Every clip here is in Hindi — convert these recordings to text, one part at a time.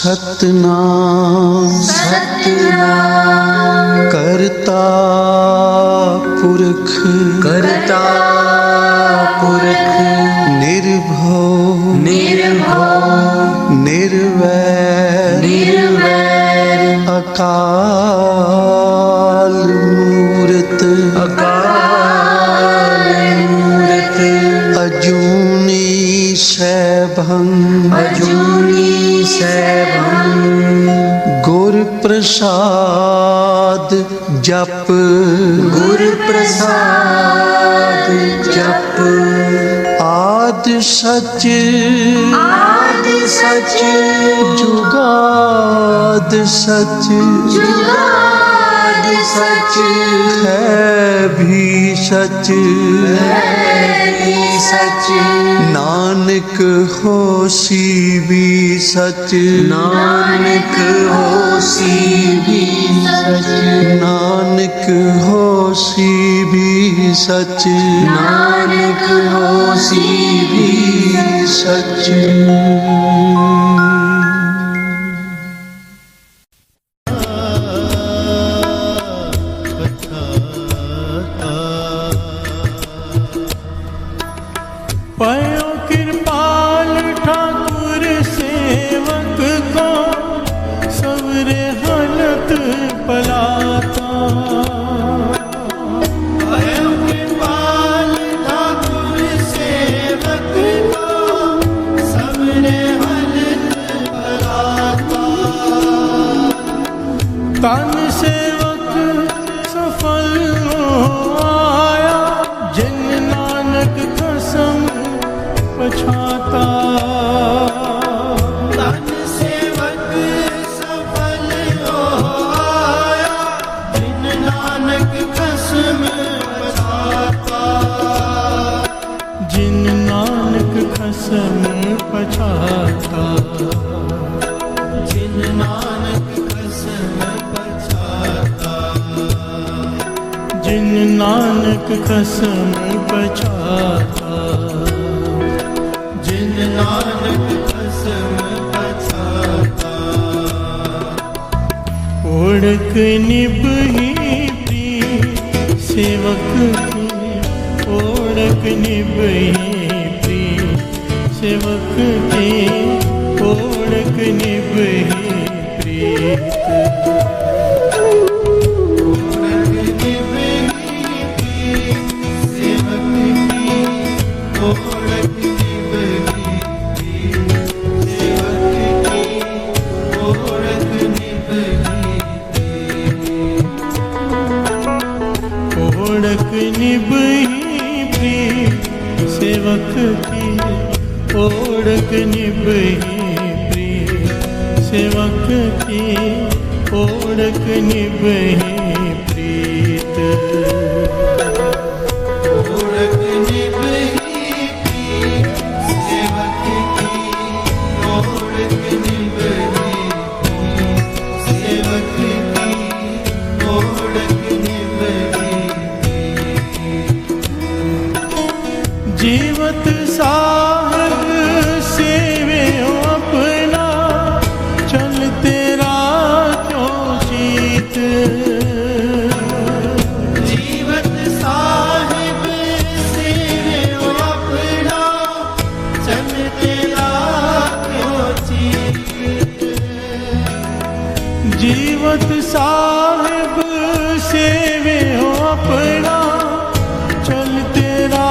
सतनाम सतनाम करता पुरख करता पुरख निर्भव निर्भव निर्वैर निर्वैर अकाल मूरत अकाल मूरत अजूनी सैभं अजूनी सैभं गुर प्रसाद जप गुर प्रसाद जप आद सच आदि सच जुगाद सच जुगाद सच है भी सच सच नानक होसी भी सच नानक होसी भी सच नानक होसी भी सच नानक होसी भी सच पयो कृपाल ठाकुर सेवक को सवरे हलत पलाता। पयो कृपाल ठाकुर सेवक को सवरे हलत पलाता। तन सेवक सफल आया जिन नानक कसम पछाता। तन सेवक सफल आया जिन नानक कसम पछाता। जिन नानक कसम पछाता। जिन नानक कसम पछाता। जिन नानक कसम पछाता। जिन नानक कसम पछाता। ओढ़क निभही प्रिय सेवक की ओढ़क निभही प्रिय सेवक की ओढ़क निभही प्रीत। ओढ़क निभही प्रिय सेवक की ओढ़क निभही प्रिय सेवक की ओढ़क निभही प्रीत। ओढ़क निभही प्रिय सेवक की ओढ़क निभही सेवक की ओढ़क निभही। जीवत साहब सेवे अपना चल तेरा क्यों जीत। जीवत साहिब सेवे अपना चल तेरा क्यों जीत। जीवत साहिब सेवे अपना चल तेरा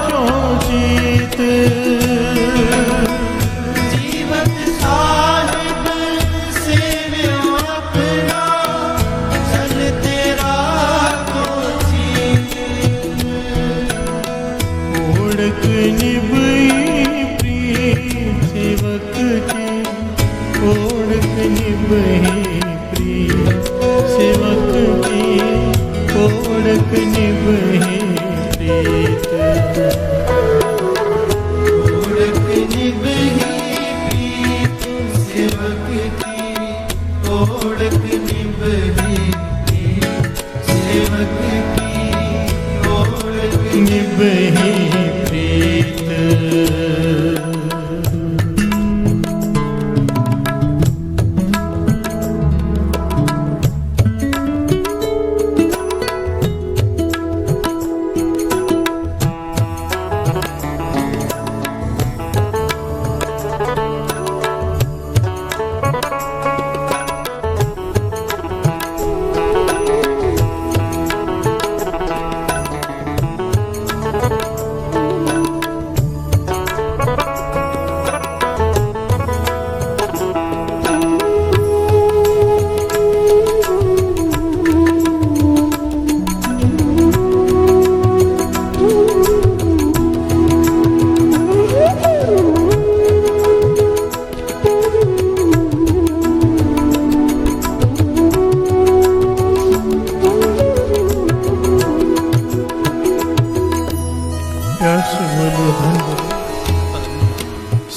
क्यों जीत। जीवत साहिब सेवे अपना चल तेरा क्यों जीत। ओढ़क निभही प्रिय सेवक की ओढ़क निभही प्रिय सेवक की ओढ़क निभही प्रीत। ओढ़क निभही प्रीत सेवक की ओढ़क निभही प्रीत सेवक की ओढ़क निभही प्रीत।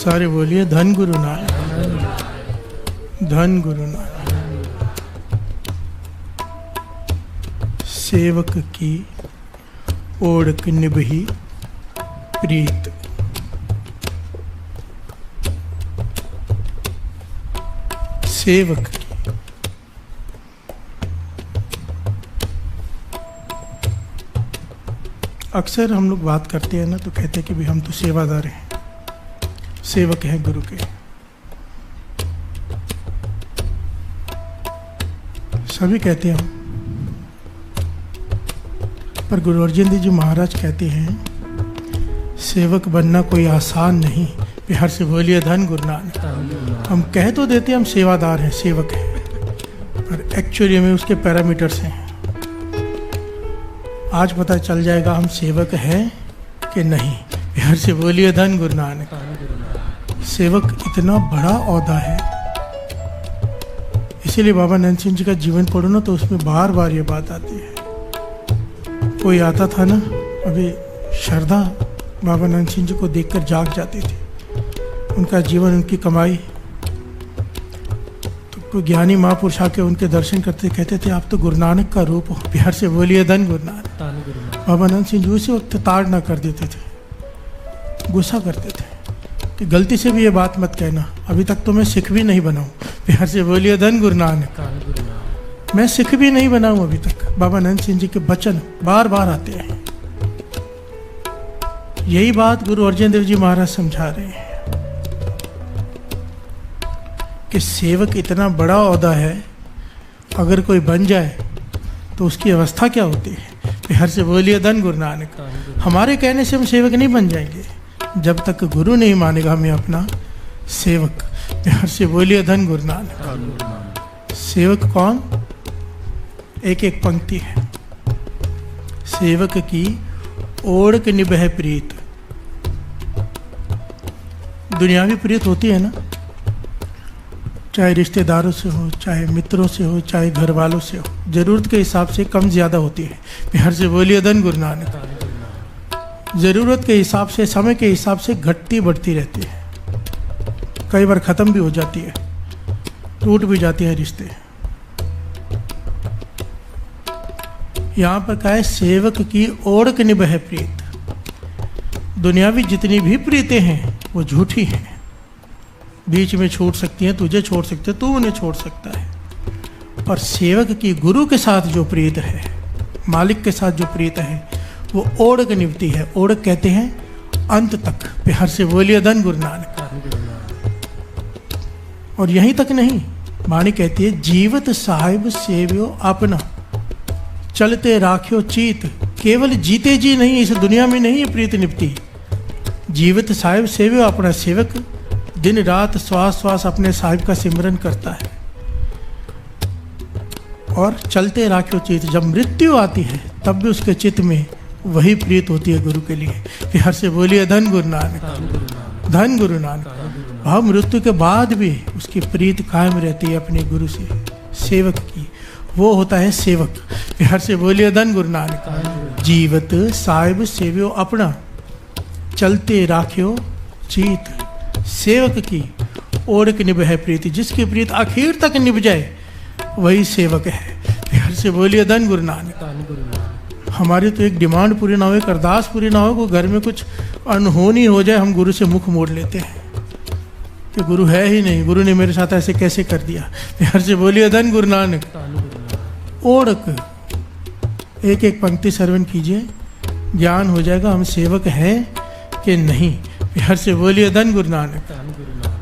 सारे बोलिए धन गुरु नानक, धन गुरु नानक। सेवक की ओढ़क निभही प्रीत, सेवक की। अक्सर हम लोग बात करते हैं ना तो कहते हैं कि भाई हम तो सेवादार हैं, सेवक हैं गुरु के। सभी कहते हैं, पर गुरु अर्जन देव जी महाराज कहते हैं सेवक बनना कोई आसान नहीं। बिहार से बोलिए धन गुरु नानक। हम कह तो देते हैं हम सेवादार हैं, सेवक हैं, पर एक्चुअली में उसके पैरामीटर्स हैं। आज पता चल जाएगा हम सेवक हैं कि नहीं। बिहार से बोलिए धन गुरु नानक। सेवक इतना बड़ा ओहदा है, इसीलिए बाबा नंद सिंह जी का जीवन पढ़ो ना तो उसमें बार बार ये बात आती है। कोई आता था ना, अभी श्रद्धा बाबा नंद सिंह जी को देखकर जाग जाती थी। उनका जीवन, उनकी कमाई, तो कोई ज्ञानी महापुरुष आके उनके दर्शन करते कहते थे आप तो गुरु नानक का रूप हो। बिहार से बोलिए धन गुरु नानक। बाबा नंद सिंह जी उसी वक्त ताड़ ना कर देते थे, गुस्सा करते थे कि गलती से भी ये बात मत कहना, अभी तक तो मैं सिख भी नहीं बना हूँ। बिहार से बोलिए धन गुरु नानक। मैं सिख भी नहीं बना हूँ अभी तक। बाबा नंद सिंह जी के वचन बार बार आते हैं। यही बात गुरु अर्जन देव जी महाराज समझा रहे हैं कि सेवक इतना बड़ा ओहदा है, अगर कोई बन जाए तो उसकी अवस्था क्या होती है। बिहार से बोलिए धन गुरु नानक। हमारे कहने से हम सेवक नहीं बन जाएंगे जब तक गुरु नहीं मानेगा हमें अपना सेवक। बिहार से बोलिए धन गुरु नानक। सेवक कौन? एक एक पंक्ति है। सेवक की ओढ़क निभह प्रीत। दुनियावी प्रीत होती है ना, चाहे रिश्तेदारों से हो, चाहे मित्रों से हो, चाहे घर वालों से हो, जरूरत के हिसाब से कम ज्यादा होती है। बिहार से बोलिए धन गुरु नानक। जरूरत के हिसाब से, समय के हिसाब से घटती बढ़ती रहती है, कई बार खत्म भी हो जाती है, टूट भी जाते हैं रिश्ते। यहाँ पर क्या है? सेवक की ओढ़क निभह प्रीत। दुनियावी जितनी भी प्रीतें हैं वो झूठी हैं, बीच में छूट सकती हैं, तुझे छोड़ सकते, तू उन्हें छोड़ सकता है। पर सेवक की गुरु के साथ जो प्रीत है, मालिक के साथ जो प्रीत है, वो ओढ़क निभती है। ओढ़क कहते हैं अंत तक। बिहार से बोलिए धन गुरु नानक। और यहीं तक नहीं, वाणी कहती है जीवत साहिब सेव्यो अपना, चलते राख्यो चीत। केवल जीते जी नहीं, इस दुनिया में नहीं ये प्रीत निभती। जीवित साहिब सेव्यो अपना, सेवक दिन रात श्वास श्वास अपने साहिब का सिमरन करता है। और चलते राख्यो चित, जब मृत्यु आती है तब भी उसके चित्त में वही प्रीत होती है गुरु के लिए। बिहार से बोलिए धन गुरु नानक। धन गुरु नानक। भाव मृत्यु के बाद भी उसकी प्रीत कायम रहती है अपने गुरु से, सेवक की। वो होता है सेवक। बिहार से बोलिए धन गुरु नानक। जीवत साहिब सेव्यो अपना, चलते राख्यो चीत। सेवक की ओढ़क निभह प्रीति, जिसकी प्रीत आखिर तक निभ जाए वही सेवक है। बिहार से बोलिए धन गुरु नानक। हमारी तो एक डिमांड पूरी ना हो, एक अरदास पूरी ना हो, को घर में कुछ अनहोनी हो जाए, हम गुरु से मुख मोड़ लेते हैं कि गुरु है ही नहीं, गुरु ने मेरे साथ ऐसे कैसे कर दिया। बिहार से बोलिए धन गुरु नानक। ओढ़क, एक एक पंक्ति श्रवण कीजिए, ज्ञान हो जाएगा हम सेवक हैं कि नहीं। बिहार से बोलिए धन गुरु नानक।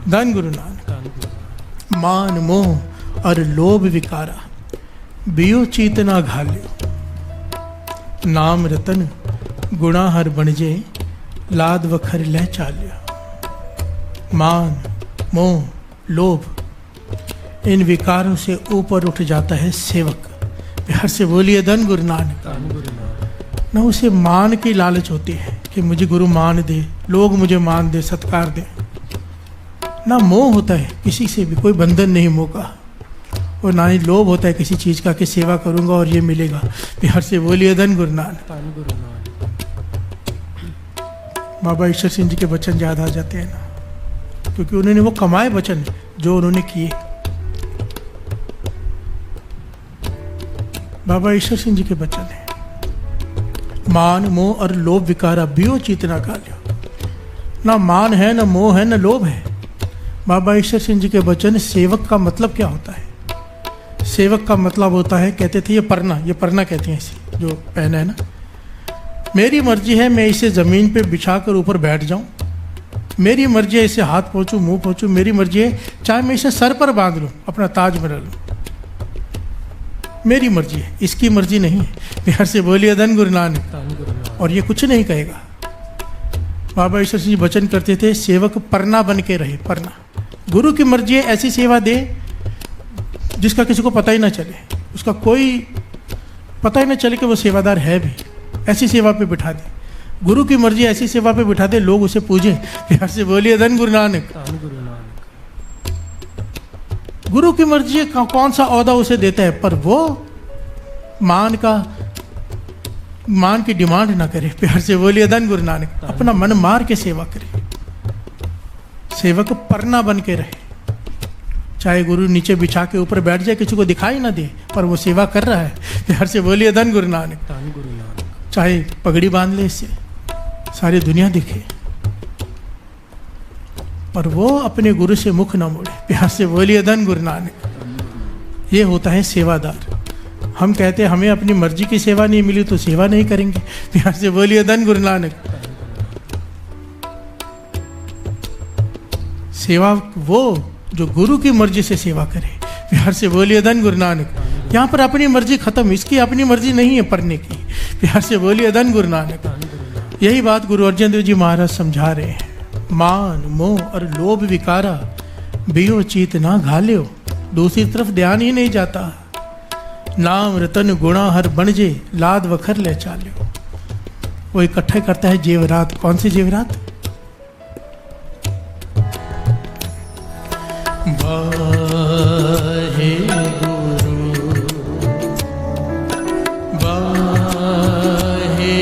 धन गुरु नानक। मान मोह और लोभ विकारा, बियो चीतना घाल्यो। नाम रतन गुणा हर बनजे, लाद वखर लह चाल्यो। मान मोह लोभ, इन विकारों से ऊपर उठ जाता है सेवक। बिहार से बोलिए धन गुरु नानक। ना उसे मान की लालच होती है कि मुझे गुरु मान दे, लोग मुझे मान दे, सत्कार दे। ना मोह होता है, किसी से भी कोई बंधन नहीं मोह का। और ना ही लोभ होता है किसी चीज का कि सेवा करूंगा और ये मिलेगा। बिहार से बोलिए धन गुरु नानक। बाबा ईश्वर सिंह जी के वचन याद आ जाते हैं ना, क्योंकि उन्होंने वो कमाए वचन जो उन्होंने किए। बाबा ईश्वर सिंह जी के वचन है, मान मोह और लोभ विकारा बियो चेतना काल्यो। ना मान है, ना मोह है, ना लोभ है। बाबा ईश्वर सिंह जी के वचन, सेवक का मतलब क्या होता है? सेवक का मतलब होता है, कहते थे ये परना कहते हैं इसे जो पहना है ना, मेरी मर्जी है मैं इसे ज़मीन पे बिछाकर ऊपर बैठ जाऊं, मेरी मर्जी है इसे हाथ पहुँचूं मुंह पहुँचूं, मेरी मर्जी है चाहे मैं इसे सर पर बांध लूं, अपना ताज में लूं, मेरी मर्जी है, इसकी मर्जी नहीं है। प्यार से बोलिए धन गुरु नानक। और ये कुछ नहीं कहेगा। बाबा ईश्वर सिंह जी वचन करते थे, सेवक परना बन के रहे। परना, गुरु की मर्जी है ऐसी सेवा दे जिसका किसी को पता ही ना चले, उसका कोई पता ही ना चले कि वो सेवादार है भी, ऐसी सेवा पे बिठा दे। गुरु की मर्जी ऐसी सेवा पे बिठा दे लोग उसे पूजें। प्यार से बोलिए धन गुरु नानक। गुरु की मर्जी है कौन सा ओहदा उसे देता है, पर वो मान की डिमांड ना करे। प्यार से बोलिए धन गुरु नानक। अपना मन मार के सेवा करे। सेवक परना बन के रहे, चाहे गुरु नीचे बिछा के ऊपर बैठ जाए, किसी को दिखाई ना दे, पर वो सेवा कर रहा है। प्यार से बोलिए धन गुरु नानक। चाहे पगड़ी बांध ले, इससे सारी दुनिया दिखे, पर वो अपने गुरु से मुख ना मोड़े। प्यार से बोलिए धन गुरु नानक। ये होता है सेवादार। हम कहते हैं हमें अपनी मर्जी की सेवा नहीं मिली तो सेवा नहीं करेंगे। प्यार से बोलिए धन गुरु नानक। सेवा वो जो गुरु की मर्जी से सेवा करे। प्यार से बोलिए धन गुरु नानक। यहाँ पर अपनी मर्जी खत्म, इसकी अपनी मर्जी नहीं है पढ़ने की। प्यार से बोलिए धन गुरु नानक। यही बात गुरु अर्जन देव जी महाराज समझा रहे हैं। मान मोह और लोभ विकारा बियो चीत ना घाल्यो। दूसरी तरफ ध्यान ही नहीं जाता। नाम रतन गुणा हर बनजे लाद वखर ले चाल्यो। वो इकट्ठे करता है जेवरात। कौन सी जेवरात? वाहे गुरु वाहे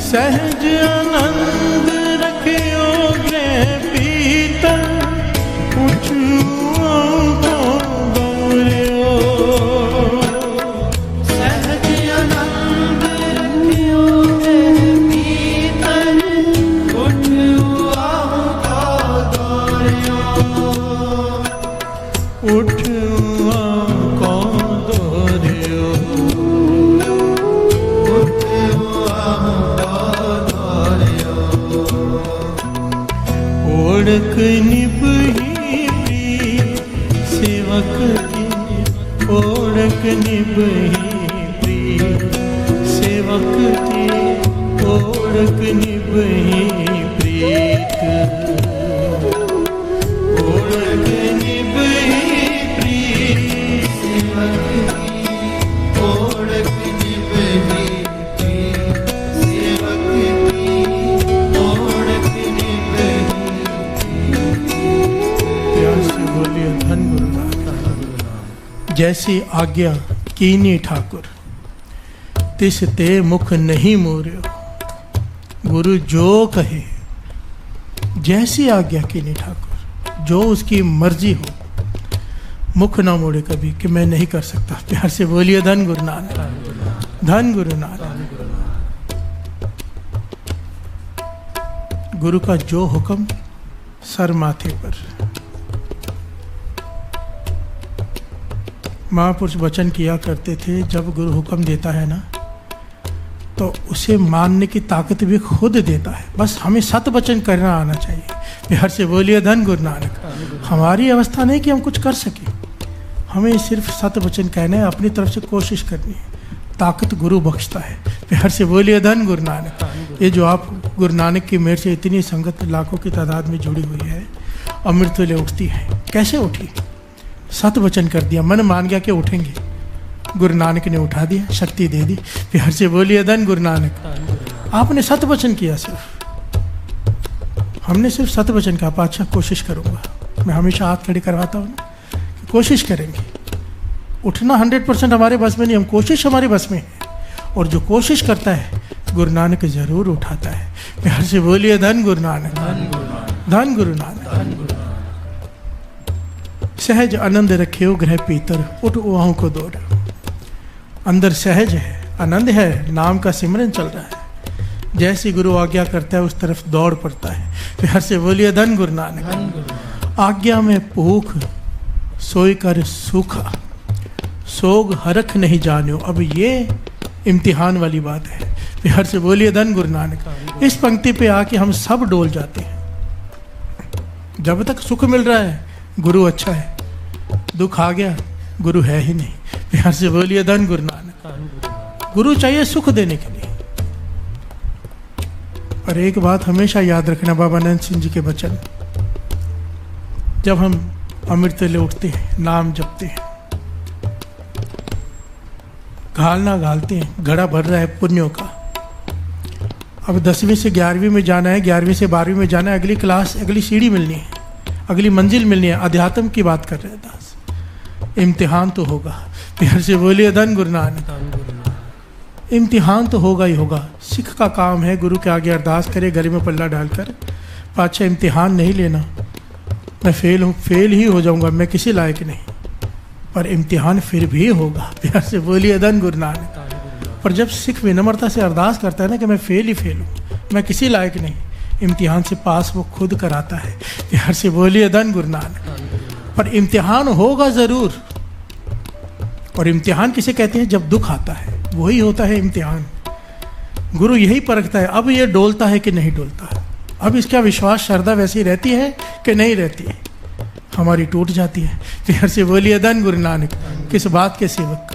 सहज आनंद रखियो ग्रह पीतल उठुओ को गौरियो। सहज आनंद रखियो ग्रह पीतल उठुओ को गौरियो। उठुओ को गौरियो। ओढ़क निभही प्रीत सेवक की। ओढ़क निभही प्रीत सेवक की। ओढ़क निभही प्रीत। ओढ़क निभही प्रीत सेवक की। ओढ़क निभही प्रीत सेवक की। ओढ़क निभही। प्यार से बोलिए धन गुरु नानक। जैसी आज्ञा कीनी ठाकुर तिस ते मुख नहीं मोर्यो। गुरु जो कहे, जैसी आज्ञा कीनी ठाकुर, जो उसकी मर्जी हो, मुख ना मोड़े कभी कि मैं नहीं कर सकता। प्यार से बोलिए धन गुरु नानक। धन गुरु नानक। गुरु का जो हुक्म सर माथे पर। महापुरुष वचन किया करते थे, जब गुरु हुक्म देता है ना तो उसे मानने की ताकत भी खुद देता है। बस हमें सत वचन करना आना चाहिए। बिहार से बोलिए धन गुरु नानक। हमारी अवस्था नहीं कि हम कुछ कर सकें, हमें सिर्फ सत वचन कहना है, अपनी तरफ से कोशिश करनी है, ताकत गुरु बख्शता है। बिहार से बोलिए धन गुरु नानक। ये जो आप गुरु नानक की मेहर से इतनी संगत लाखों की तादाद में जुड़ी हुई है, अमृत वेले उठती है। कैसे उठी? सत वचन कर दिया, मन मान गया कि उठेंगे, गुरु नानक ने उठा दिया, शक्ति दे दी। बिहार से बोलिए धन गुरु नानक। आपने सत वचन किया, सिर्फ हमने सिर्फ सत वचन कहा, अच्छा कोशिश करूंगा। मैं हमेशा हाथ खड़े करवाता हूँ ना, कोशिश करेंगे। उठना 100% हमारे बस में नहीं, हम कोशिश हमारे बस में है, और जो कोशिश करता है गुरु नानक जरूर उठाता है। बिहार से बोलिए धन गुरु नानक, धन गुरु नानक। सहज आनंद रखे ग्रह पीतर, उठ उहां को दौड़। अंदर सहज है, आनंद है, नाम का सिमरन चल रहा है। जैसी गुरु आज्ञा करता है उस तरफ दौड़ पड़ता है। बिहार से बोलिए धन गुरु नानक। आज्ञा में भूख सोई कर सूखा, सोग हरख नहीं जान्यो। अब ये इम्तिहान वाली बात है। बिहार से बोलिए धन गुरु नानक। इस पंक्ति पे आके हम सब डोल जाते हैं। जब तक सुख मिल रहा है गुरु अच्छा है, दुख आ गया गुरु है ही नहीं। बिहार से बोलिए धन गुरु नानक। गुरु चाहिए सुख देने के लिए। और एक बात हमेशा याद रखना, बाबा नंद सिंह जी के वचन, जब हम अमृत वेले उठते हैं, नाम जपते हैं, घालना घालते हैं, घड़ा भर रहा है पुण्यों का। अब 10वीं से 11वीं में जाना है, 11वीं से 12वीं में जाना है, अगली क्लास, अगली सीढ़ी मिलनी है, अगली मंजिल मिलनी है। अध्यात्म की बात कर रहे हैं दास। इम्तिहान तो होगा। प्यार से बोलिए धन गुरु नानक। इम्तिहान तो होगा ही होगा। सिख का काम है गुरु के आगे अरदास करे, गले में पल्ला डालकर, पाछा इम्तिहान नहीं लेना, मैं फेल हूँ, फेल ही हो जाऊंगा, मैं किसी लायक नहीं, पर इम्तिहान फिर भी होगा। प्यार से बोलिए धन गुरु नानक। पर जब सिख विनम्रता से अरदास करता है ना कि मैं फेल ही फेल हूँ, मैं किसी लायक नहीं, इम्तिहान से पास वो खुद कराता है। प्यार से बोलिए धन गुरु नानक। पर इम्तिहान होगा जरूर। और इम्तिहान किसे कहते हैं? जब दुख आता है वही होता है इम्तिहान। गुरु यही परखता है, अब ये डोलता है कि नहीं डोलता है, अब इसका विश्वास श्रद्धा वैसी रहती है कि नहीं रहती है। हमारी टूट जाती है। प्यार से बोलिए धन गुरु नानक। किस बात के सेवक?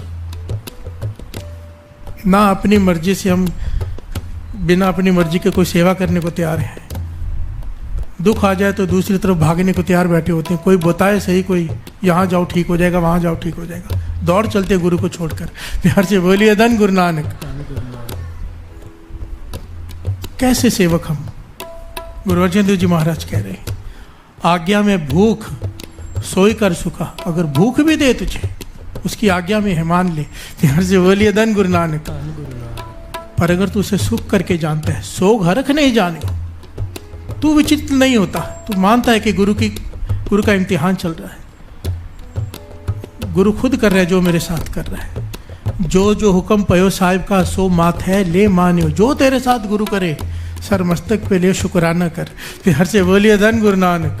ना अपनी मर्जी से हम बिना अपनी मर्जी के कोई सेवा करने को तैयार है। दुख आ जाए तो दूसरी तरफ भागने को तैयार बैठे होते हैं। कोई बताए सही, कोई यहाँ जाओ ठीक हो जाएगा, वहाँ जाओ ठीक हो जाएगा, दौड़ चलते गुरु को छोड़कर। प्यार से बोलिए धन गुरु नानक। कैसे सेवक हम? गुरु अर्जन देव जी महाराज कह रहे हैं, आज्ञा में भूख सोई कर सुखा। अगर भूख भी दे तुझे, उसकी आज्ञा में है, मान ले। प्यार से बोलिए धन गुरु नानक। पर अगर तू उसे सुख करके जानता है, सोग हरख नहीं जाने, तू विचित्र नहीं होता, तू मानता है कि गुरु का इम्तिहान चल रहा है, गुरु खुद कर रहा है जो मेरे साथ कर रहा है। जो जो हुक्म पयो साहिब का सो मात है ले मान्यो। जो तेरे साथ गुरु करे सर मस्तक पे ले शुक्राना कर। प्यार से बोलिए धन गुरु नानक।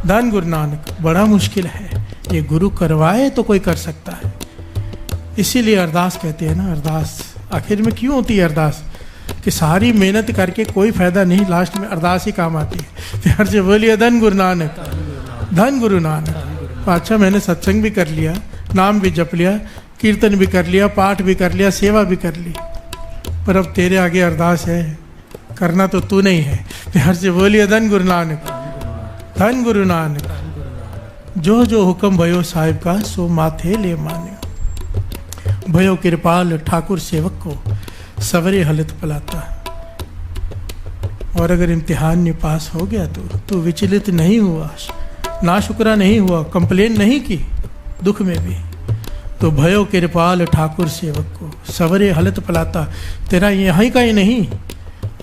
धन गुरु नानक। बड़ा मुश्किल है, ये गुरु करवाए तो कोई कर सकता है। इसीलिए अरदास कहते हैं ना, अरदास आखिर में क्यों होती है अरदास? कि सारी मेहनत करके कोई फायदा नहीं, लास्ट में अरदास ही काम आती है। प्यार से बोलिए धन गुरु नानक। धन गुरु नानक। अच्छा, मैंने सत्संग भी कर लिया, नाम भी जप लिया, कीर्तन भी कर लिया, पाठ भी कर लिया, सेवा भी कर ली, पर अब तेरे आगे अरदास है, करना तो तू नहीं है। प्यार से बोलिए धन गुरु नानक। धन गुरु नानक। जो जो हुक्म भयो साहिब का सो माथे ले मान्यो। भयो कृपाल ठाकुर सेवक को सवरे हलत पलाता। और अगर इम्तिहान में पास हो गया तो विचलित नहीं हुआ, ना शुक्रा नहीं हुआ, कंप्लेन नहीं की दुख में भी, तो भयो कृपाल ठाकुर सेवक को सवरे हलत पलाता। तेरा यहाँ का ही नहीं,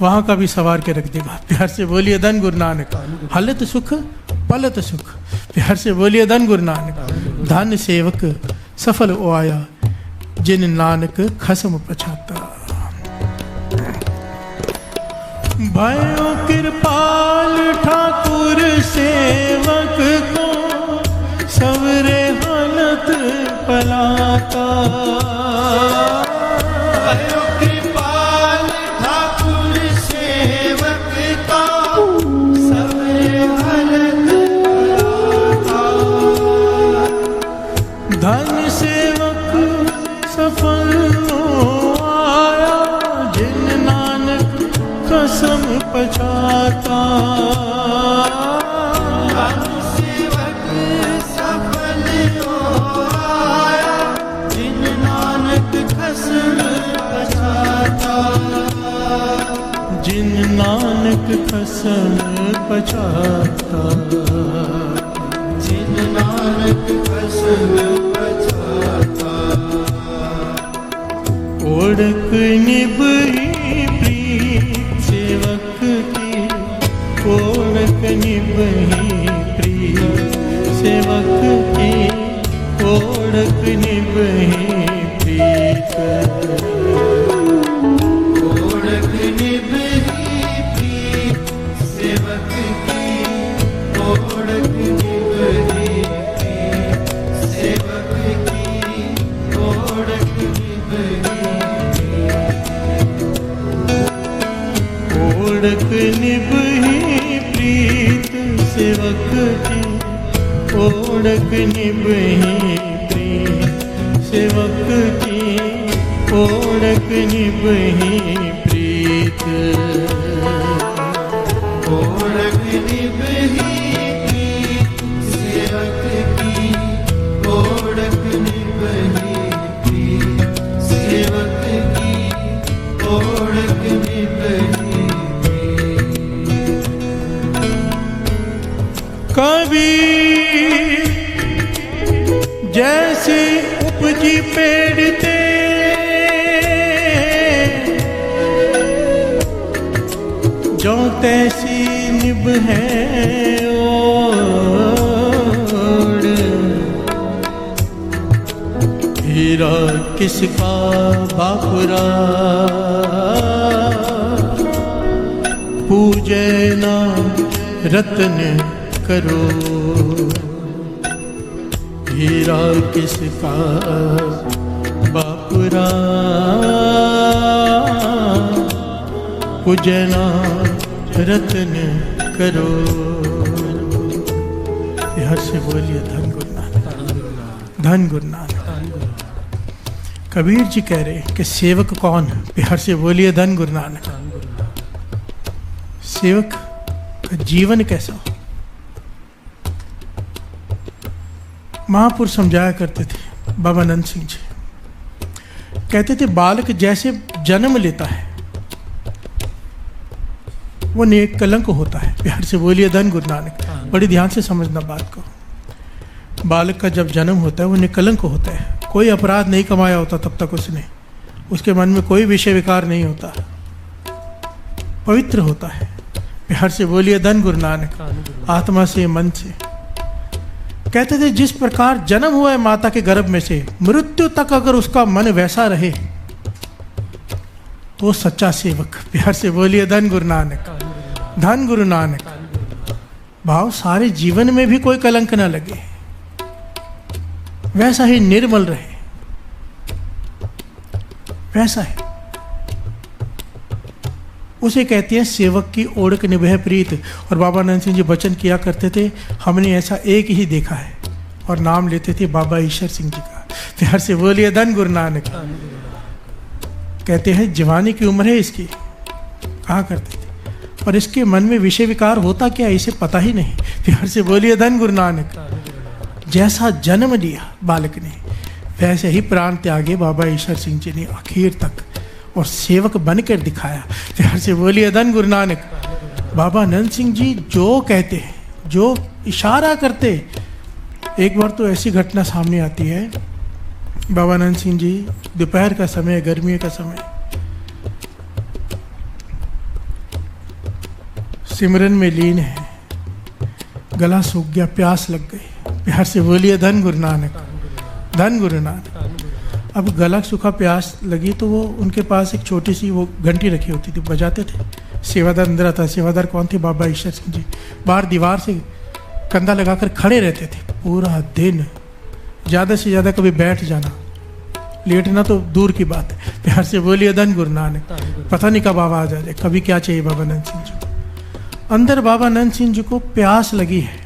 वहाँ का भी सवार के रख देगा। प्यार से बोलिए धन गुरु नानक। हलत सुख पलत सुख। प्यार से बोलिए धन गुरु नानक। धन सेवक सफल ओ आया, जिन नानक खसम पछाता। भयो कृपाल ठाकुर सेवक को सवरे हालत पलाता। भयो कृपाल ठाकुर सेवक का सबरे हलत कराता। धन सेवक सफल आया, जिन नानक कसम पछाता। धन सेवक सफल आया, जिन नानक कसम पछाता। जिन नानक कसम पछाता। जिन नानक कसम पछाता। ओढ़क निभई प्रीत सेवक की, ओढ़क निभई प्रीत सेवक की, ओढ़क निभई प्रीत। ओढ़क निभई प्रीत सेवक की, ओढ़क निभई प्रीत सेवक की, ओढ़क निभई। ओढ़क निभई प्रीत सेवक की, ओढ़क निभई प्रीत सेवक की, ओढ़क निभई प्रीत। ओढ़क निभई प्रीत सेवक की, ओढ़क निभई प्रीत सेवक की, ओढ़क निभई। कबीर जैसी उपजी पेड़ ते, जो तैसी निभ है ओड़। हीरा किसका बापुरा, पूजे ना रत्न करो। हीरा किसका बापुरा, पूजना रत्न करो। हर से बोलिए धन गुरु नानक, धन गुरु नानक। कबीर जी कह रहे कि सेवक कौन, बिहार से बोलिए धन गुरु नानक। सेवक का जीवन कैसा हो। महापुरुष समझाया करते थे, बाबा नंद सिंह जी कहते थे, बालक जैसे जन्म लेता है वो नेक कलंक होता है। प्यार से बोलिए धन गुरु नानक। बड़ी ध्यान से समझना बात को। बालक का जब जन्म होता है वो निकलंक होता है, कोई अपराध नहीं कमाया होता तब तक उसने, उसके मन में कोई विषय विकार नहीं होता, पवित्र होता है। प्यार से बोलिए धन गुरु नानक। आत्मा से, मन से। कहते थे जिस प्रकार जन्म हुआ है माता के गर्भ में से, मृत्यु तक अगर उसका मन वैसा रहे वो सच्चा सेवक। प्यार से बोलिए धन गुरु नानक, धन गुरु नानक। भाव सारे जीवन में भी कोई कलंक ना लगे, वैसा ही निर्मल रहे, वैसा है। उसे कहते हैं सेवक की ओढ़क निभे प्रीत। और बाबा नंद सिंह जी वचन किया करते थे, हमने ऐसा एक ही देखा है, और नाम लेते थे बाबा ईश्वर सिंह जी का। प्यार से बोलिए धन गुरु नानक। कहते हैं जवानी की उम्र है इसकी, कहा करते थे, और इसके मन में विषय विकार होता क्या इसे पता ही नहीं। प्यार से बोलिए धन गुरु नानक। जैसा जन्म लिया बालक ने, वैसे ही प्राण त्यागे बाबा ईश्वर सिंह जी ने आखिर तक, और सेवक बनकर दिखाया। प्यार से बोलिए धन गुरु नानक। बाबा नंद सिंह जी जो कहते हैं, जो इशारा करते, एक बार तो ऐसी घटना सामने आती है, बाबा नंद सिंह जी दोपहर का समय, गर्मी का समय, सिमरन में लीन है, गला सूख गया, प्यास लग गई। प्यार से बोलिए धन गुरु नानक, धन गुरु नानक। अब गला सूखा, प्यास लगी तो वो उनके पास एक छोटी सी वो घंटी रखी होती थी, बजाते थे। सेवादार अंदर आता। सेवादार कौन थे? बाबा ईश्वर सिंह जी। बाहर दीवार से कंधा लगाकर खड़े रहते थे पूरा दिन, ज़्यादा से ज़्यादा कभी बैठ जाना, लेटना तो दूर की बात है। प्यार से बोलिए धन गुरु नानक। पता नहीं कब आवाज़ आ जाए, कभी क्या चाहिए बाबा नंद सिंह जी को। अंदर बाबा नंद सिंह जी को प्यास लगी है।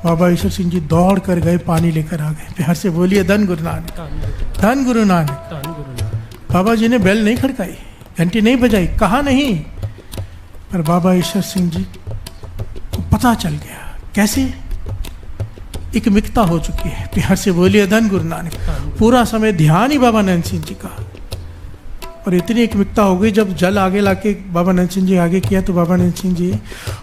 बाबा ईश्वर सिंह जी दौड़ कर गए, पानी लेकर आ गए। प्यार से बोलिए धन गुरु नानक, धन गुरु नानक। बाबा जी ने बेल नहीं खड़काई, घंटी नहीं बजाई, कहा नहीं, पर बाबा ईश्वर सिंह जी को पता चल गया। कैसे? एक मिकता हो चुकी है। प्यार से बोलिए धन गुरु नानक। पूरा समय ध्यान ही बाबा नंद सिंह जी का, और इतनी एक मिकता हो गई, जब जल आगे लाके बाबा नंद सिंह जी आगे किया तो बाबा नंद सिंह जी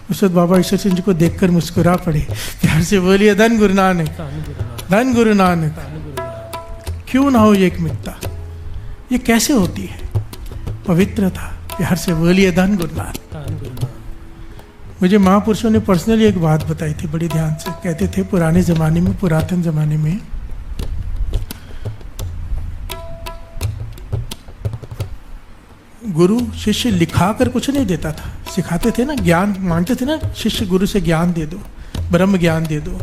उस वक्त बाबा ईश्वर सिंह जी को देखकर मुस्कुरा पड़े। प्यार से बोलिए धन गुरु नानक, धन गुरु नानक। क्यों ना हो ये एक मिकता? ये कैसे होती है? पवित्रता। प्यार से बोलिए धन गुरु नानक। मुझे महापुरुषों ने पर्सनली एक बात बताई थी बड़ी ध्यान से। कहते थे पुराने ज़माने में, पुरातन ज़माने में गुरु शिष्य लिखा कर कुछ नहीं देता था, सिखाते थे ना, ज्ञान मांगते थे ना शिष्य गुरु से, ज्ञान दे दो, ब्रह्म ज्ञान दे दो,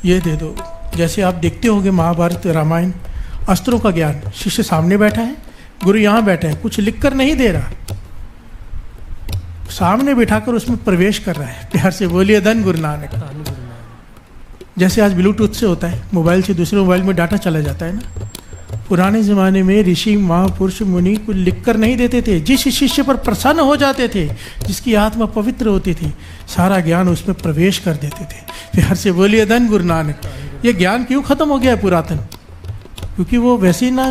ये दे दो। जैसे आप देखते होंगे महाभारत रामायण, अस्त्रों का ज्ञान, शिष्य सामने बैठा है, गुरु यहाँ बैठा है, कुछ लिख कर नहीं दे रहा, सामने बिठाकर उसमें प्रवेश कर रहा है। प्यार से बोलिए धन गुरु नानक। जैसे आज ब्लूटूथ से होता है, मोबाइल से दूसरे मोबाइल में डाटा चला जाता है ना। पुराने ज़माने में ऋषि महापुरुष मुनि कुछ लिख कर नहीं देते थे। जिस शिष्य पर प्रसन्न हो जाते थे, जिसकी आत्मा पवित्र होती थी, सारा ज्ञान उसमें प्रवेश कर देते थे। प्यार से बोलिए धन गुरु नानक। ये ज्ञान क्यों खत्म हो गया है पुरातन? क्योंकि वो वैसे ना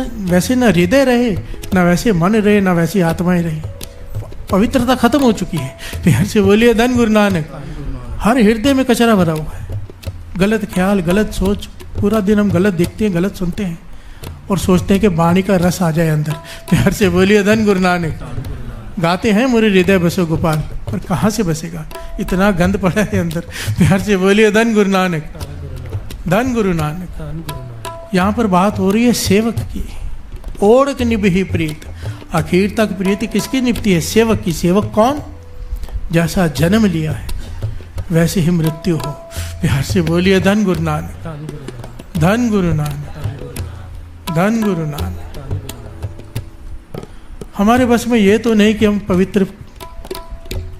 हृदय रहे, ना वैसे मन रहे, ना वैसी आत्माएं रही। पवित्रता खत्म हो चुकी है। प्यार से बोलिए धन गुरु नानक। हर हृदय में कचरा भरा हुआ है, गलत ख्याल, गलत सोच। पूरा दिन हम गलत देखते हैं, गलत सुनते हैं और सोचते हैं कि वाणी का रस आ जाए अंदर। प्यार से बोलिए धन गुरु नानक। गाते हैं मुरे हृदय बसो गोपाल, पर कहाँ से बसेगा? इतना गंद पड़ा है अंदर। प्यार से बोलिए धन गुरु नानक, धन गुरु नानक। यहाँ पर बात हो रही है सेवक की। ओढ़ निभही प्रीत, आखिर तक प्रीति किसकी निभती है? सेवक की। सेवक कौन? जैसा जन्म लिया है वैसे ही मृत्यु हो। प्यार से बोलिए धन गुरु नानक, धन गुरु नानक, धन गुरु नानक। हमारे बस में ये तो नहीं कि हम पवित्र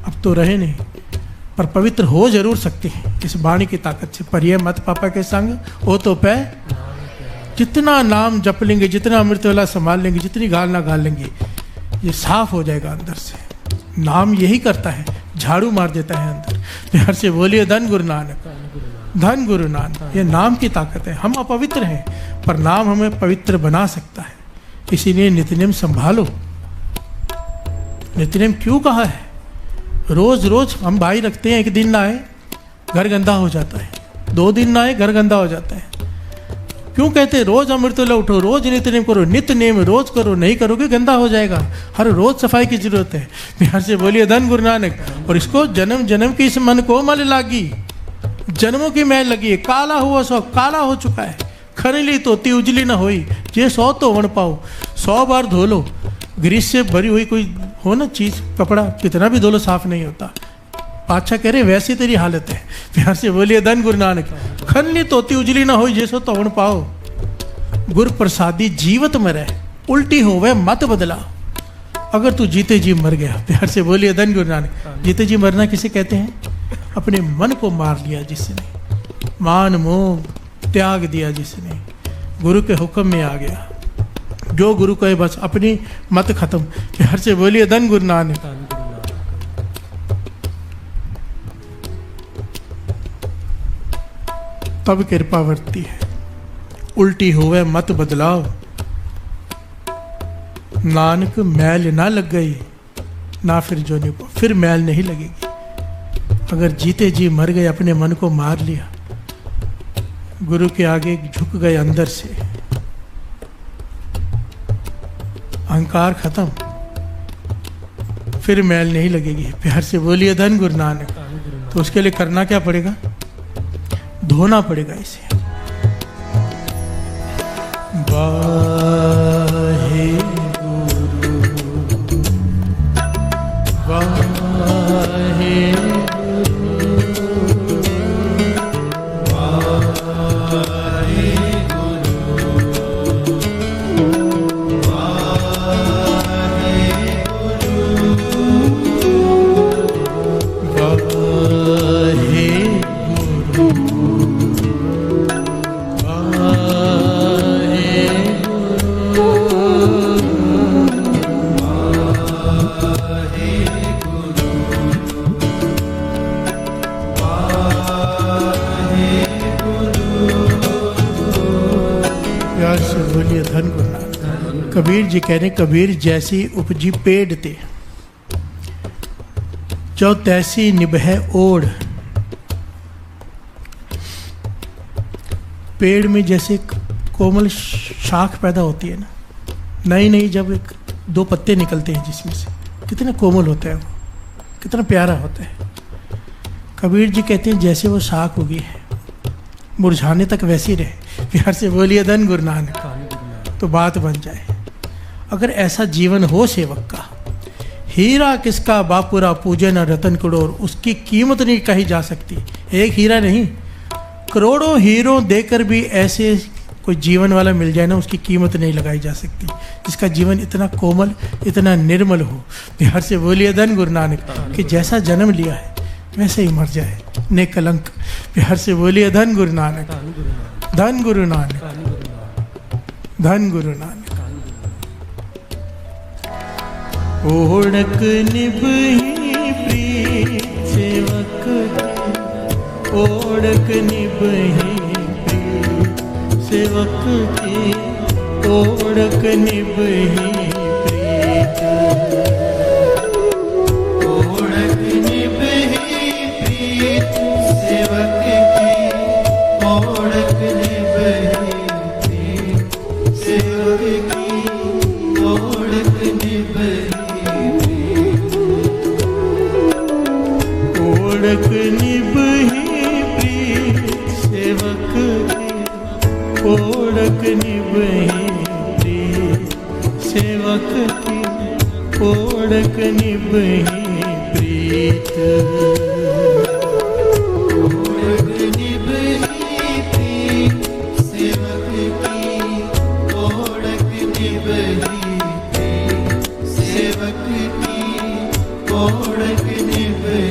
अब तो रहे नहीं, पर पवित्र हो जरूर सकते हैं इस वाणी की ताकत से। पर ये मत पापा के संग हो तो पै। जितना नाम जप लेंगे, जितना अमृत वाला संभाल लेंगे, जितनी गाल ना गाल लेंगे, ये साफ हो जाएगा अंदर से। नाम यही करता है, झाड़ू मार देता है अंदर। प्यार से बोलिए धन गुरु नानक, धन गुरु नानक। ये नाम की ताकत है। हम अपवित्र हैं, पर नाम हमें पवित्र बना सकता है। इसीलिए नित्यनेम संभालो। नित्यनेम क्यों कहा है? रोज रोज हम भाई रखते हैं, एक दिन ना आए घर गंदा हो जाता है, 2 दिन ना आए घर गंदा हो जाता है। क्यों कहते हैं रोज अमृतवेला उठो, रोज नित्यनेम करो? नित्यनेम रोज करो, नहीं करोगे गंदा हो जाएगा। हर रोज सफाई की जरूरत है। प्यार से बोलिए धन गुरु नानक। और इसको जन्म जन्म की इस मन को मल लागी, जन्मों की मैल लगी है। काला हुआ सो काला हो चुका है, खरीली तोती उजली ना होई, जे 100 तो वन पाओ। 100 बार धो लो, ग्रीस से भरी हुई कोई हो ना चीज, कपड़ा कितना भी धो लो साफ नहीं होता। पातशाह कह रहे वैसी तेरी हालत है। प्यार से बोलिए धन गुरु नानक। खनली तोती उजली ना हो, जैसो तोड़ पाओ। गुर प्रसादी जीवत मरे, उल्टी होवे मत बदला। अगर तू जीते जी मर गया, प्यार से बोलिए धन गुरु नानक। जीते जी मरना किसे कहते हैं? अपने मन को मार लिया जिसने, मान मोह त्याग दिया जिसने, गुरु के हुक्म में आ गया। जो गुरु कहे बस अपनी मत खत्म। प्यार से बोलिए धन गुरु नानक। तब कृपा वर्ती है। उल्टी होवे मत बदलाओ, नानक मैल ना लग गई ना फिर जोनी को, फिर मैल नहीं लगेगी। अगर जीते जी मर गए, अपने मन को मार लिया, गुरु के आगे झुक गए अंदर से, अहंकार खत्म, फिर मैल नहीं लगेगी। प्यार से बोलिए धन गुरु नानक। तो उसके लिए करना क्या पड़ेगा? धोना पड़ेगा इसे। वाहे गुरु वाहे गुरु वाहे प्यार से बोलिए धन गुरु नानक। कबीर जी कह रहे, कबीर जैसी उपजी पेड़ ते, जो तैसी निभै ओढ़। पेड़ में जैसे कोमल शाख पैदा होती है ना, नई नई जब एक दो पत्ते निकलते हैं जिसमें से, कितना कोमल होता है वो, कितना प्यारा होता है। कबीर जी कहते हैं जैसे वो शाख उगी है, मुरझाने तक वैसी रहे। प्यार से बोलिए धन गुरु नानक, तो बात बन जाए। अगर ऐसा जीवन हो सेवक का, हीरा किसका बापुरा पूजे न रतन करोड़, उसकी कीमत नहीं कही जा सकती। एक हीरा नहीं, करोड़ों हीरो देकर भी ऐसे कोई जीवन वाला मिल जाए ना, उसकी कीमत नहीं लगाई जा सकती। जिसका जीवन इतना कोमल, इतना निर्मल हो। प्यार से बोलिए धन गुरु नानक, कि जैसा जन्म लिया है वैसे ही मर जाए, ने कलंक। प्यार से बोलिए धन गुरु नानक, धन गुरु नानक, धन गुरु नानक। ओढ़क निभही प्रीत सेवक की, ओढ़क निभही प्रीत सेवक की, ओढ़क निभही प्रीत। ओढ़क निभही प्रीत सेवक की, ओढ़क निभही प्रीत सेवक की, ओढ़क निभही ओढ़क निभही प्रीत सेवक की, ओढ़क निभही प्रीत सेवक की, ओढ़क निभही प्रीत। ओढ़क निभही प्रीत सेवक की, ओढ़क निभही प्रीत सेवक की, ओढ़क निभही।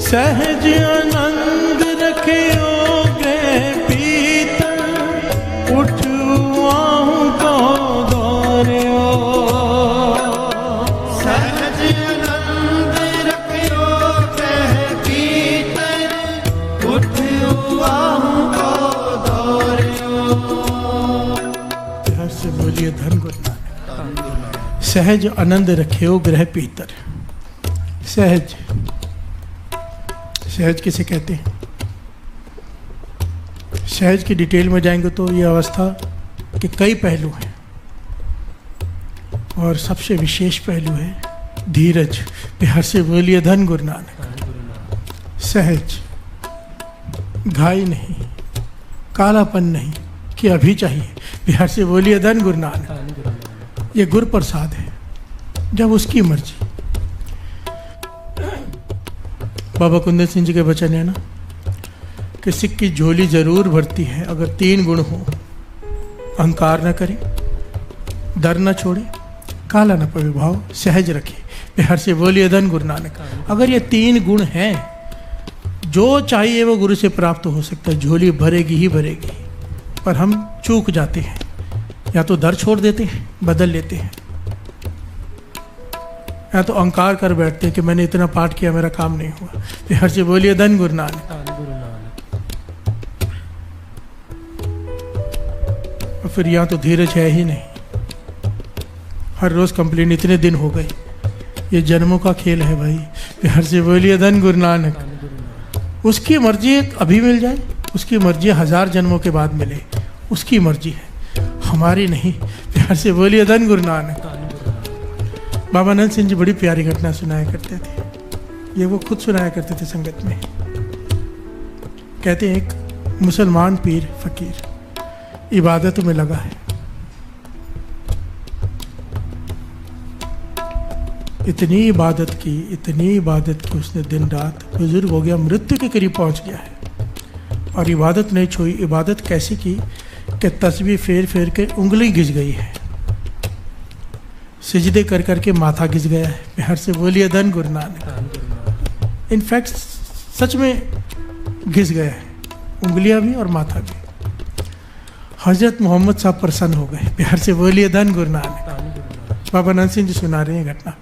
सहज आनंद रखियो गए पीतल, उठवाऊं को दौड़ियो। सहज आनंद रखियो गए पीतल, उठवाऊं को दौड़ियो। प्यार से बोलिए धन गुरु नानक। सहज आनंद रखियो ग्रह पीतर। सहज, सहज किसे कहते हैं? सहज की डिटेल में जाएंगे तो ये अवस्था के कई पहलू हैं, और सबसे विशेष पहलू है धीरज। प्यार से बोलिए धन गुरु नानक। सहज, घाई नहीं, कालापन नहीं कि अभी चाहिए। प्यार से बोलिए धन गुरु नानक। ये गुरु प्रसाद है, जब उसकी मर्जी। बाबा कुंदन सिंह जी के वचन है ना कि सिख की झोली जरूर भरती है अगर तीन गुण हो। अहंकार न करे, डर न छोड़े, काला न पवे भाव, सहज रखे। प्यार से बोलिए धन गुरु नानक। अगर ये तीन गुण हैं, जो चाहिए वो गुरु से प्राप्त हो सकता है। झोली भरेगी ही भरेगी, पर हम चूक जाते हैं, या तो डर छोड़ देते हैं, बदल लेते हैं, या तो अहंकार कर बैठते हैं कि मैंने इतना पाठ किया, मेरा काम नहीं हुआ। प्यार से बोलिए धन गुरु नानक। और फिर यहाँ तो धीरज है ही नहीं। हर रोज कंप्लेन, इतने दिन हो गए। ये जन्मों का खेल है भाई। प्यार से बोलिए धन गुरु नानक। उसकी मर्जी अभी मिल जाए, उसकी मर्जी 1000 जन्मों के बाद मिले, उसकी मर्जी है, हमारी नहीं। प्यार से बोलिए धन गुरु नानक। बाबा नंद सिंह जी बड़ी प्यारी घटना सुनाया करते थे। ये वो खुद सुनाया करते थे संगत में। कहते हैं एक मुसलमान पीर फकीर इबादत में लगा है। इतनी इबादत की उसने दिन रात, बुजुर्ग हो गया, मृत्यु के करीब पहुंच गया है, और इबादत नहीं छोड़ी। इबादत कैसी की कि तस्बीह फेर फेर के उंगली घिस गई है, सिजदे कर करके माथा घिस गया है। प्यार से बोलिए धन गुरु नानक। इनफैक्ट सच में घिस गया है, उंगलियां भी और माथा भी। हजरत मोहम्मद साहब प्रसन्न हो गए। प्यार से बोलिए धन गुरु नानक। बाबा नंद सिंह जी सुना रहे हैं घटना।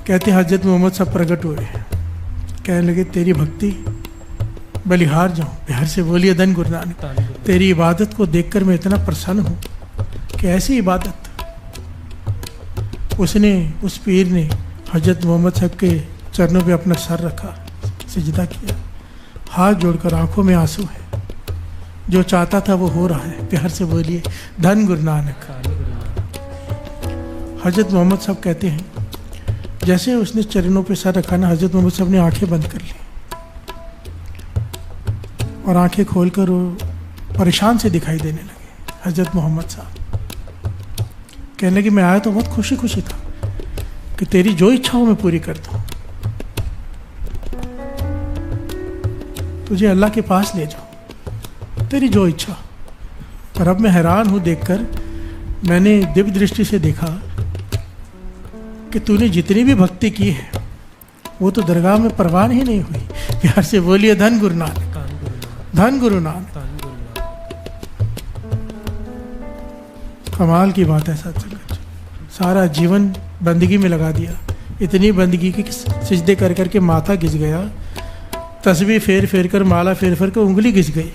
कहते हैं हजरत मोहम्मद साहब प्रकट हुए, कहने लगे तेरी भक्ति बलिहार जाऊं। बिहार से बोलिए धन गुरु नानक। तेरी इबादत को देखकर मैं इतना प्रसन्न हूँ कि ऐसी इबादत उसने, उस पीर ने हजरत मोहम्मद साहब के चरणों पे अपना सर रखा, सिजदा किया, हाथ जोड़कर आंखों में आंसू है। जो चाहता था वो हो रहा है। प्यार से बोलिए धन गुरु नानक। हजरत मोहम्मद साहब कहते हैं जैसे उसने चरणों पे सर रखा ना, हजरत मोहम्मद साहब ने आंखें बंद कर ली और आंखें खोलकर वो परेशान से दिखाई देने लगे। हजरत मोहम्मद साहब कहने लगे मैं आया तो बहुत खुशी खुशी था कि तेरी जो इच्छा हो मैं पूरी करता हूँ, तुझे अल्लाह के पास ले जाऊँ, तेरी जो इच्छा। पर अब मैं हैरान हूँ देखकर, मैंने दिव्य दृष्टि से देखा कि तूने जितनी भी भक्ति की है वो तो दरगाह में परवान ही नहीं हुई। प्यार से बोलिए धन गुरु नानक, धन गुरु नानक। कमाल की बात है सत्संग। सारा जीवन बंदगी में लगा दिया, इतनी बंदगी की सिजदे कर करके माथा घिस गया, तस्बीह फेर फेर कर, माला फेर फेर कर उंगली घिस गई,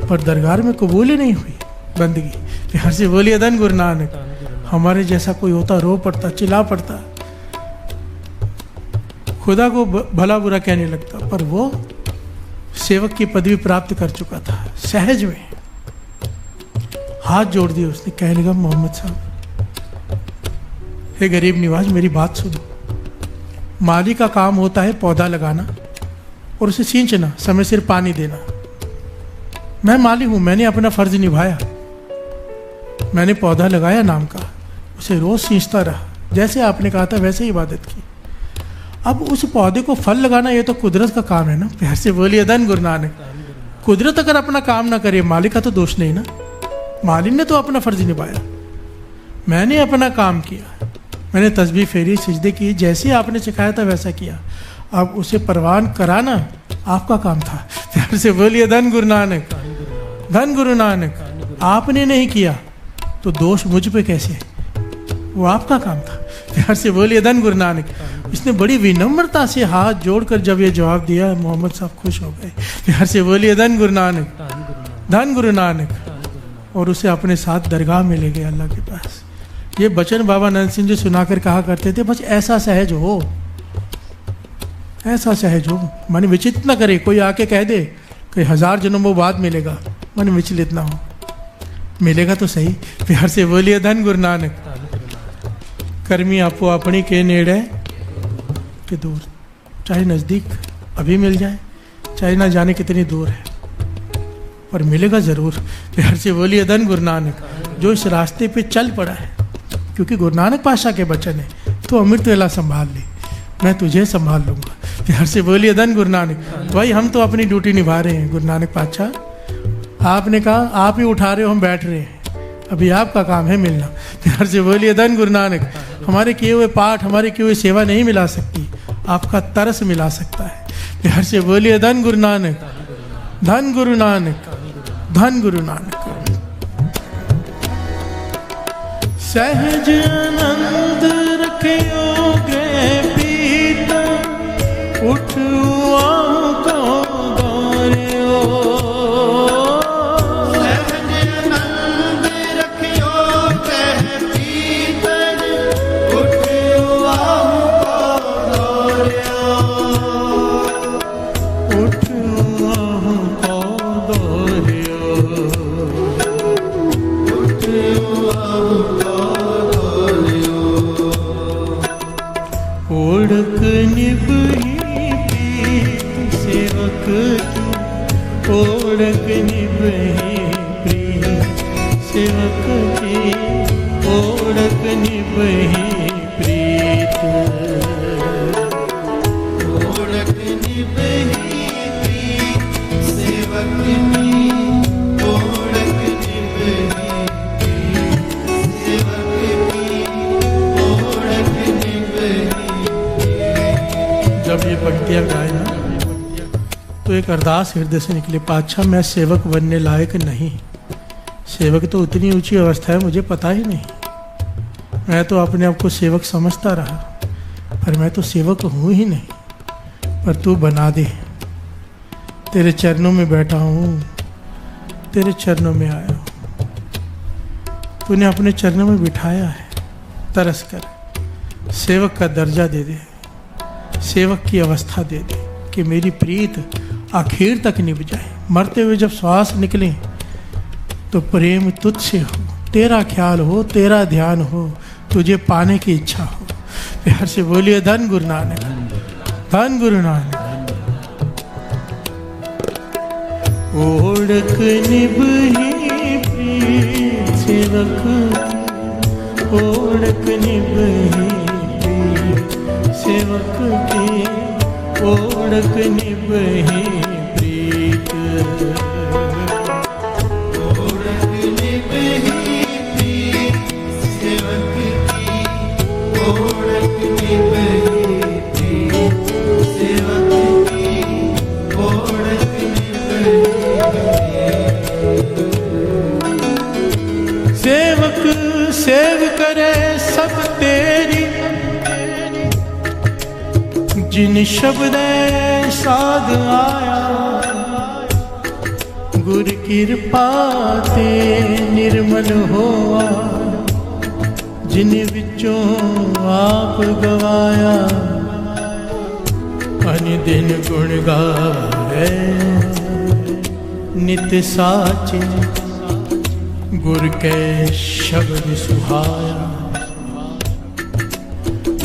पर दरगाह में कबूल ही नहीं हुई बंदगी। प्यार से बोलिए धन गुरु नानक। हमारे जैसा कोई होता रो पड़ता, चिल्ला पड़ता, खुदा को भला बुरा कहने लगता, पर वो सेवक की पदवी प्राप्त कर चुका था। सहज में हाथ जोड़ दिए उसने, कहने लगा मोहम्मद साहब, हे गरीब निवाज मेरी बात सुनो। माली का काम होता है पौधा लगाना और उसे सींचना, समय सिर पानी देना। मैं माली हूं, मैंने अपना फर्ज निभाया, मैंने पौधा लगाया नाम का, उसे रोज सींचता रहा, जैसे आपने कहा था वैसे ही इबादत की। अब उस पौधे को फल लगाना ये तो कुदरत का काम है ना। प्यार से बोलिए धन गुरु नानक। कुदरत अगर अपना काम ना करे, मालिक का तो दोष नहीं ना, मालिक ने तो अपना फर्ज निभाया। मैंने अपना काम किया, मैंने तस्बीह फेरी, सिजदे की, जैसे आपने सिखाया था वैसा किया। अब उसे परवान कराना आपका काम था। प्यार से बोलिए धन गुरु नानक, धन गुरु नानक। आपने नहीं किया तो दोष मुझ पे कैसे है, वो आपका काम था। प्यार से बोलिए धन गुरु नानक। इसने बड़ी विनम्रता से हाथ जोड़कर जब ये जवाब दिया, मोहम्मद साहब खुश हो गए। प्यार से बोलिए धन गुरु नानक, धन गुरु नानक। और उसे अपने साथ दरगाह में ले गए अल्लाह के पास। ये बचन बाबा नंद सिंह जी सुनाकर कहा करते थे, बस ऐसा सहज हो, ऐसा सहज हो, मन विचित न करे। कोई आके कह दे कि 1000 जन्मों बाद मिलेगा, मन विचलित ना हो, मिलेगा तो सही। प्यार से बोलिए धन गुरु नानक। कर्मी आपो अपनी के नेड़े के दूर, चाहे नज़दीक अभी मिल जाए, चाहे ना जाने कितनी दूर है, पर मिलेगा ज़रूर। प्यार से बोलिए धन गुरु नानक। जो इस रास्ते पे चल पड़ा है, क्योंकि गुरु नानक पातशाह के बचन है, तो अमृत वेला संभाल ले, मैं तुझे संभाल लूँगा। प्यार से बोलिए धन गुरु नानक। भाई हम तो अपनी ड्यूटी निभा रहे हैं, गुरु नानक पातशाह आपने कहा आप ही उठा रहे हो, हम बैठ रहे हैं, अभी आपका काम है मिलना। प्यार से बोलिए धन गुरु नानक। हमारे किए हुए पाठ, हमारी की हुई सेवा नहीं मिला सकती, आपका तरस मिला सकता है। प्यार से बोलिए धन गुरु नानक, धन गुरु नानक, धन गुरु नानक। सहज आनंद रखियोगे पीता, उठुआ को दौड़ियो। सहज आनंद रखियो कह पीतर, उठियो को दौड़ियो। उठुआ को दौड़ियो, ओढ़क निभही प्रीत सेवक की, ओढ़क निभही प्रीत सेवक की, ओढ़क निभही प्रीत। ओढ़क निभही प्रीत सेवक की, ओढ़क निभही प्रीत सेवक की, ओढ़क निभही। जब ये पंक्तियाँ गाए ना, तो एक अरदास हृदय से निकले, पातशाह मैं सेवक बनने लायक नहीं। सेवक तो उतनी ऊंची अवस्था है मुझे पता ही नहीं, मैं तो अपने आप को सेवक समझता रहा, पर मैं तो सेवक हूँ ही नहीं, पर तू बना दे। तेरे चरणों में बैठा हूँ, तेरे चरणों में आया हूँ। तूने अपने चरणों में बिठाया है, तरस कर सेवक का दर्जा दे दे, सेवक की अवस्था दे दे कि मेरी प्रीत आखिर तक निभ जाए। मरते हुए जब श्वास निकले तो प्रेम तुझसे हो, तेरा ख्याल हो, तेरा ध्यान हो, तुझे पाने की इच्छा हो। प्यार से बोलिए धन गुरु नानक, धन गुरु नानक। ओढ़क निभही प्रीत सेवक, ओढ़क निभही प्रीत सेवक की, ओढ़क निभही प्रीत। ओढ़क निभही प्रीत सेवक की, ओढ़क निभही प्रीत सेवक की, ओढ़क निभही प्रीत। सेवक सेव करे सब तेरी, जिन शब्द साध आया, गुर कृपा ते निर्मल होआ, जिन विचों आप गवाया। अन दिन गुण गावे नित साचे, गुर के शब्द सुहाया।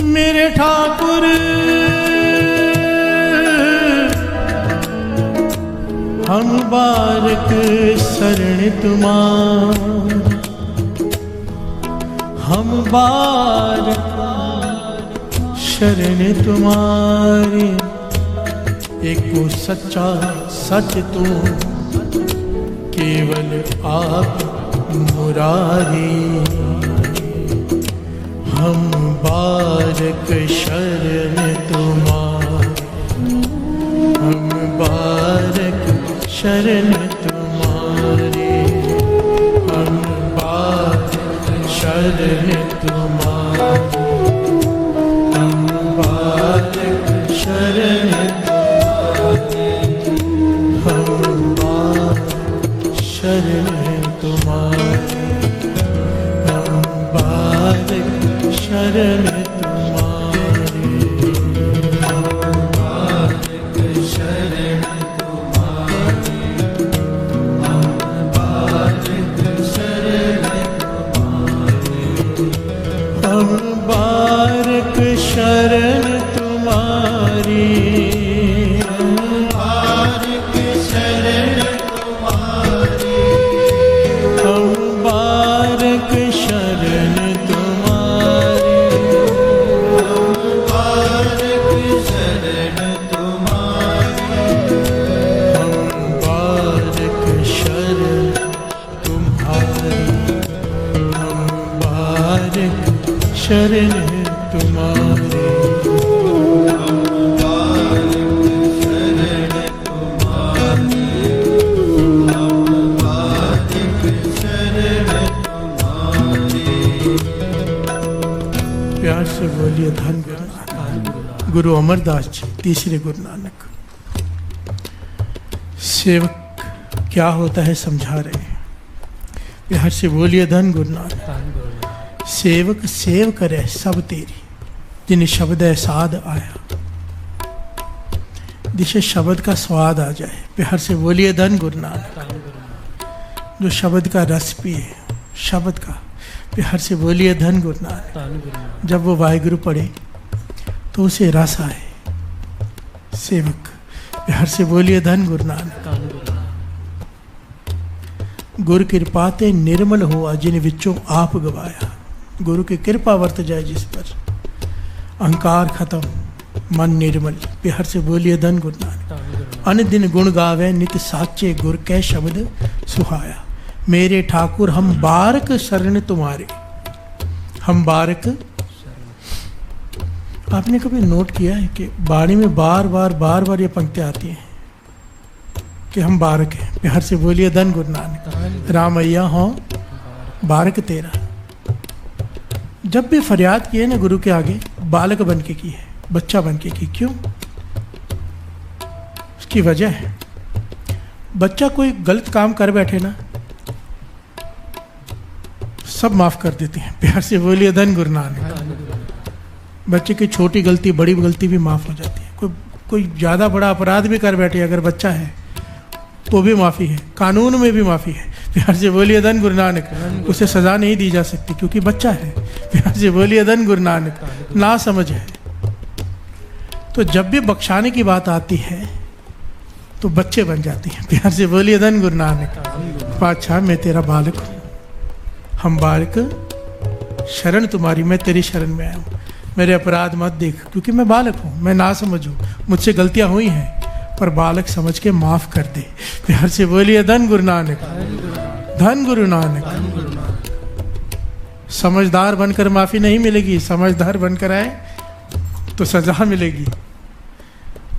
मेरे ठाकुर हम बारक शरण तुम्हार, हम बारक शरण तुम्हारी। एको सच्चा सच तू, केवल आप मुरारी। हम बारक शरण तुम्हारी, हम बारक शरण तुम्हारी, हम बारक शरण तुम्हारी, हम बारक शरण तुम्हारी, हम बारक शरण तुम्हारी, हम बारक शरण तुम्हारी, हम बारक शरण तुम्हारी, हम बारक शरण तुम्हारी, हम बारक शरण तुम्हारी, हम बारक शरण तुम्हारी, हम बारक शरण तुम्हारी, हम बारक शरण तुम्हारी, हम बारक शरण तुम्हारी, हम बारक शरण तुम्हारी। प्यार से बोलिए धन गुरु नानक। गुरु अमरदास जी तीसरे गुरु नानक। सेवक क्या होता है समझा रहे हैं। प्यार से बोलिए धन गुरु नानक। सेवक सेव करे सब तेरी, जिन शब्द है साध आया, जिसे शब्द का स्वाद आ जाए। प्यार से बोलिए धन गुरु नानक। जो शब्द का रस पिए, शब्द का, प्यार से बोलिए धन गुरु नानक। जब वो वाहिगुरु पढ़े तो उसे रस आए। सेवक प्यार से बोलिए धन गुरु नानक। गुरु कृपा ते निर्मल हुआ, जिन विचों आप गवाया। गुरु की कृपा वर्त जाए जिस पर, अहंकार खत्म, मन निर्मल। प्यार से बोलिए धन गुरु नानक। अन दिन गुण गावे नित साचे, गुर कै शब्द सुहाया। मेरे ठाकुर हम बारक शरण तुम्हारे, हम बारक। आपने कभी नोट किया है कि बाणी में बार बार ये पंक्तियां आती हैं कि हम बारक हैं। प्यार से बोलिए धन गुरु नानक। रामैया हो बारक तेरा। जब भी फरियाद की है ना गुरु के आगे, बालक बन के की है, बच्चा बन के की। क्यों? उसकी वजह है बच्चा कोई गलत काम कर बैठे ना, सब माफ कर देते हैं। प्यार से बोलिए धन गुरु नानक। बच्चे की छोटी गलती बड़ी गलती भी माफ हो जाती है। कोई ज़्यादा बड़ा अपराध भी कर बैठे अगर बच्चा है तो भी माफ़ी है, कानून में भी माफ़ी है। प्यार से बोलिए धन गुरु नानक। उसे सज़ा नहीं दी जा सकती क्योंकि बच्चा है। प्यार से बोलिए धन गुरु नानक। ना समझ है। तो जब भी बख्शाने की बात आती है तो बच्चे बन जाते हैं। प्यार से बोलिए धन गुरु नानक। पातशाह मैं तेरा बालक हूँ, हम बालक शरण तुम्हारी, मैं तेरी शरण में आया हूँ, मेरे अपराध मत देख क्योंकि मैं बालक हूँ, मैं ना समझूँ, मुझसे गलतियाँ हुई हैं पर बालक समझ के माफ़ कर दे। प्यार से बोलिए धन गुरु नानक। धन गुरु नानक। समझदार बनकर माफ़ी नहीं मिलेगी, समझदार बनकर आए तो सज़ा मिलेगी।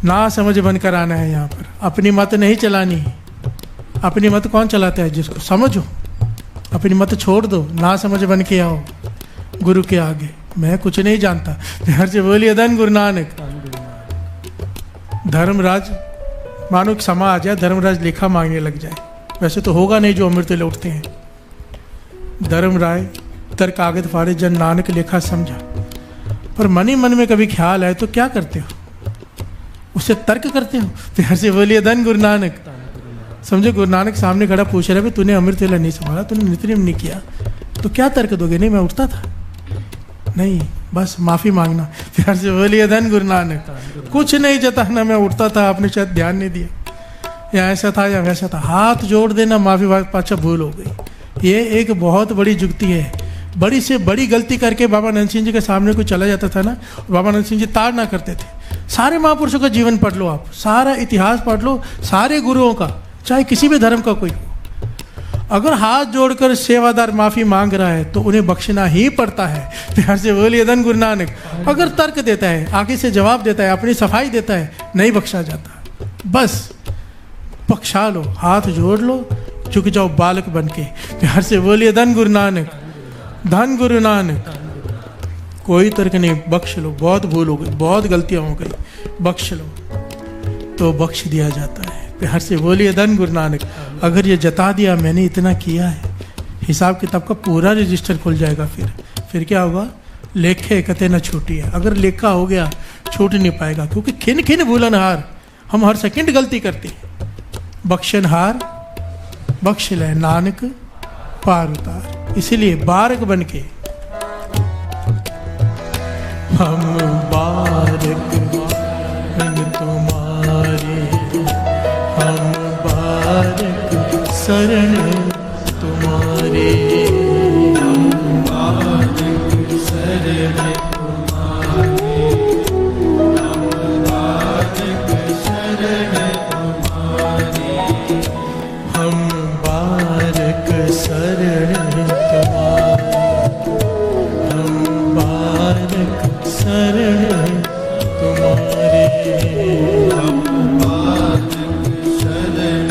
ना समझ बनकर आना है यहाँ पर। अपनी मत नहीं चलानी। अपनी मत कौन चलाता है? जिसको समझो। अपनी मत छोड़ दो, ना समझ बन के आओ गुरु के आगे। मैं कुछ नहीं जानता। प्यार से बोलिए धन गुरु नानक। धर्मराज, मानो कि समा आ जाए, धर्मराज लेखा मांगने लग जाए। वैसे तो होगा नहीं जो अमृत ले उठते हैं। धर्मराय तर कागज फाड़े जन नानक लेखा समझा। पर मन ही मन में कभी ख्याल आए तो क्या करते हो? उससे तर्क करते हो। प्यार से बोलिए धन गुरु नानक। समझो गुरु नानक सामने खड़ा पूछ रहा है, तूने अमृत वेला नहीं संभाला, तूने नित्यनेम नहीं किया, तो क्या तर्क दोगे? नहीं मैं उठता था। नहीं, बस माफ़ी मांगना। प्यार से बोलिए धन गुरु नानक। कुछ नहीं जताना, मैं उठता था, आपने शायद ध्यान नहीं दिया, या ऐसा था या वैसा था। हाथ जोड़ देना, माफ़ी पाछा भूल हो गई। ये एक बहुत बड़ी जुक्ति है। बड़ी से बड़ी गलती करके बाबा नंद सिंह जी के सामने कोई चला जाता था ना, बाबा नंद सिंह जी ताड़ ना करते थे। सारे महापुरुषों का जीवन पढ़ लो, आप सारा इतिहास पढ़ लो, सारे गुरुओं का, चाहे किसी भी धर्म का कोई हो। अगर हाथ जोड़कर सेवादार माफ़ी मांग रहा है तो उन्हें बख्शना ही पड़ता है। प्यार से बोलिए धन गुरु नानक। अगर तर्क देता है, आगे से जवाब देता है, अपनी सफाई देता है, नहीं बख्शा जाता। बस बख्शा लो, हाथ जोड़ लो, झुक जाओ बालक बन के। प्यार से बोलिए धन गुरु नानक। धन गुरु नानक। कोई तर्क नहीं, बख्श लो। बहुत भूल हो गई, बहुत गलतियाँ हो गई, बख्श लो तो बख्श दिया जाता है। प्यार से बोलिए धन गुरु नानक। अगर ये जता दिया मैंने इतना किया है, हिसाब किताब का पूरा रजिस्टर खुल जाएगा। फिर क्या होगा? लेखे कते न छूटी है। अगर लेखा हो गया छूट नहीं पाएगा, क्योंकि खिन खिन भूलनहार, हम हर सेकंड गलती करते हैं। बख्शनहार बख्श ले नानक पार उतार। इसीलिए बारक बन के हम बारक बन तुम्हारे, हम बारक शरण तुम्हारे, हम बारक शरण तुम्हारे, हम बारक शरण तुम्हारे, हम बारक शरण तुम्हारे, हम बारक शरण तुम्हारे, हम बारक शरण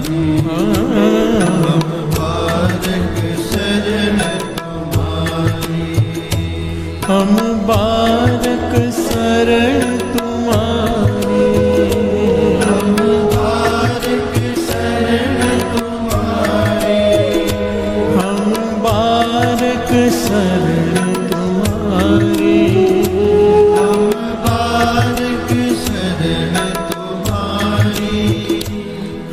तुम्हारे, हम बारक शरण तुम्हारे, हम बारक शरण तुम्हारे, हम बारक शरण तुम्हारे, हम बारक शरण तुम्हारे, हम बारक शरण तुम्हारे,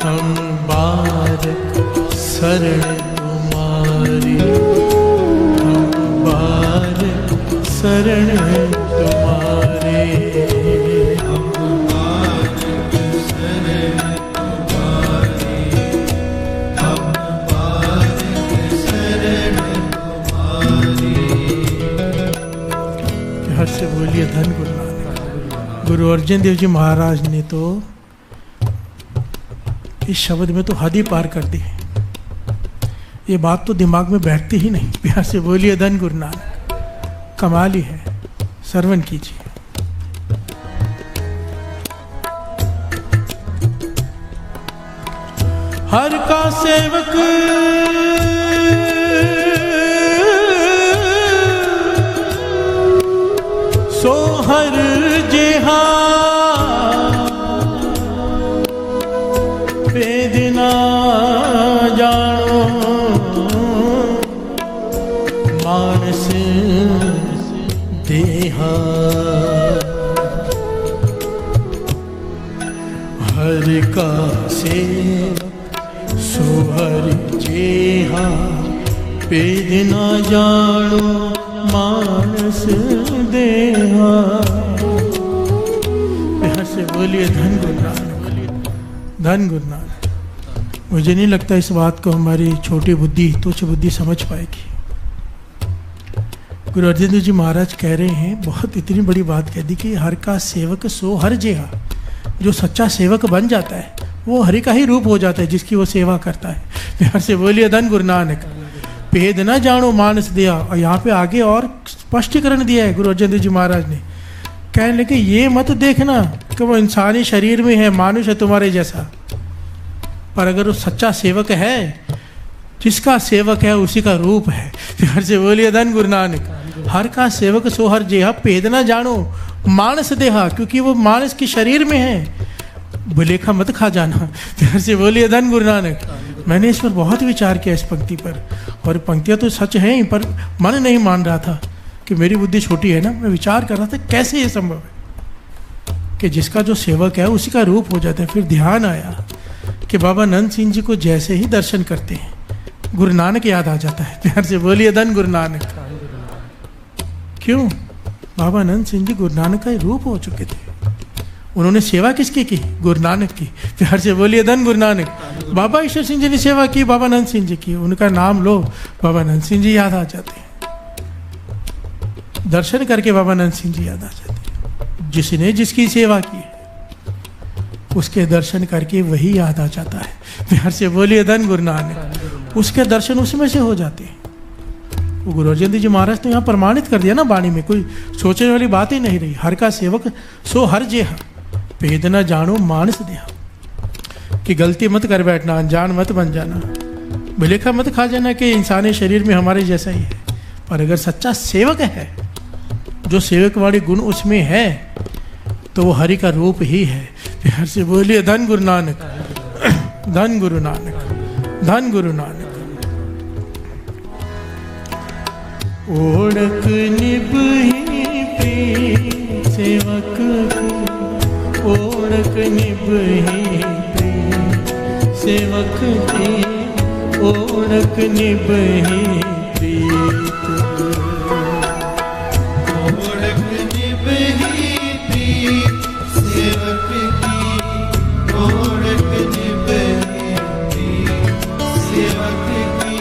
हम बारक शरण तुम्हारी, हम बारक शरण तुम्हारे, हम बारक शरण तुम्हारे, हम बारक शरण तुम्हारे। हर से बोलिए धन गुरु नानक। गुरु अर्जन देव जी महाराज ने तो इस शब्द में तो हद ही पार कर दी। ये बात तो दिमाग में बैठती ही नहीं। प्यार से बोलिए धन गुरु नानक। कमाल ही है। श्रवण कीजिए। हर का सेवक सो हर जेहा, हर का सेवक सो हर जेहा, पेद न जानो मानस देहा। प्यार से बोलिए धन गुरु नानक, धन गुरु नानक। मुझे नहीं लगता इस बात को हमारी छोटी बुद्धि, तुच्छ बुद्धि समझ पाएगी। गुरु अर्जन देव जी महाराज कह रहे हैं, बहुत इतनी बड़ी बात कह दी कि हर का सेवक सो हर जेहा। जो सच्चा सेवक बन जाता है वो हरि का ही रूप हो जाता है, जिसकी वो सेवा करता है। प्यार से बोलिए धन गुरु नानक। भेद न जानो मानस दिया। और यहाँ पे आगे और स्पष्टीकरण दिया है गुरु अर्जन देव जी महाराज ने, कहने लगे ये मत देखना कि वो इंसानी शरीर में है, मानुष है तुम्हारे जैसा, पर अगर वो सच्चा सेवक है, जिसका सेवक है उसी का रूप है। प्यार से बोलिए धन गुरु नानक। हर का सेवक सो हर जेहा, भेद न जानो मानस देहा, क्योंकि वो मानस के शरीर में है, भुलेखा मत खा जाना। प्यार से बोलिए धन गुरु नानक। मैंने इस पर बहुत विचार किया, इस पंक्ति पर, और पंक्तियाँ तो सच हैं पर मन नहीं मान रहा था कि मेरी बुद्धि छोटी है ना। मैं विचार कर रहा था कैसे ये संभव है कि जिसका जो सेवक है उसी का रूप हो जाता है। फिर ध्यान आया कि बाबा नंद सिंह जी को जैसे ही दर्शन करते हैं गुरु नानक याद आ जाता है। प्यार से बोलिए धन गुरु नानक। क्यों? बाबा नंद सिंह जी गुरु नानक का ही रूप हो चुके थे। उन्होंने सेवा किसकी की? गुरु नानक की। प्यार से बोलिए धन गुरु नानक। बाबा ईश्वर सिंह जी ने सेवा की, बाबा नंद सिंह जी की। उनका नाम लो, बाबा नंद सिंह जी याद आ जाते हैं। दर्शन करके बाबा नंद सिंह जी याद आ जाते हैं। जिसने जिसकी सेवा की उसके दर्शन करके वही याद आ जाता है। प्यार से बोलिए धन गुरु नानक। उसके दर्शन उसमें से हो जाते हैं। वो गुरु अर्जन देव जी महाराज ने यहाँ प्रमाणित कर दिया ना वाणी में, कोई सोचने वाली बात ही नहीं रही। हर का सेवक सो हर जेहा, भेद न जानो मानस देहा। कि गलती मत कर बैठना, अनजान मत बन जाना, भुलेखा मत खा जाना कि इंसानी शरीर में हमारे जैसा ही है। पर अगर सच्चा सेवक है, जो सेवक वाली गुण उसमें है, तो वो हरि का रूप ही है। प्यार से बोलिए धन गुरु नानक, धन गुरु नानक, धन गुरु नानक। ओढ़क निभही प्रिय सेवक की, ओढ़क निभही प्रिय सेवक की, ओढ़क निभही प्रीत। ओढ़क निभही प्रीत सेवक की, ओढ़क निभही प्रीत सेवक की,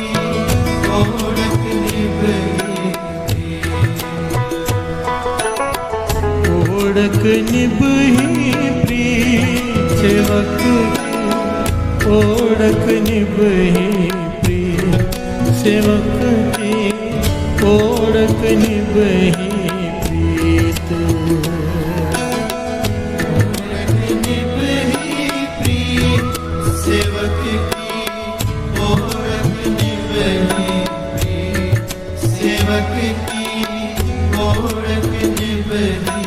ओढ़क निभही ओढ़क निभही प्रीत सेवक की, ओढ़क निभही प्रीत सेवक की, ओढ़क निभही प्रीत। ओढ़क निभही प्रीत सेवक की, ओढ़क निभही प्रीत सेवक की, ओढ़क निभही।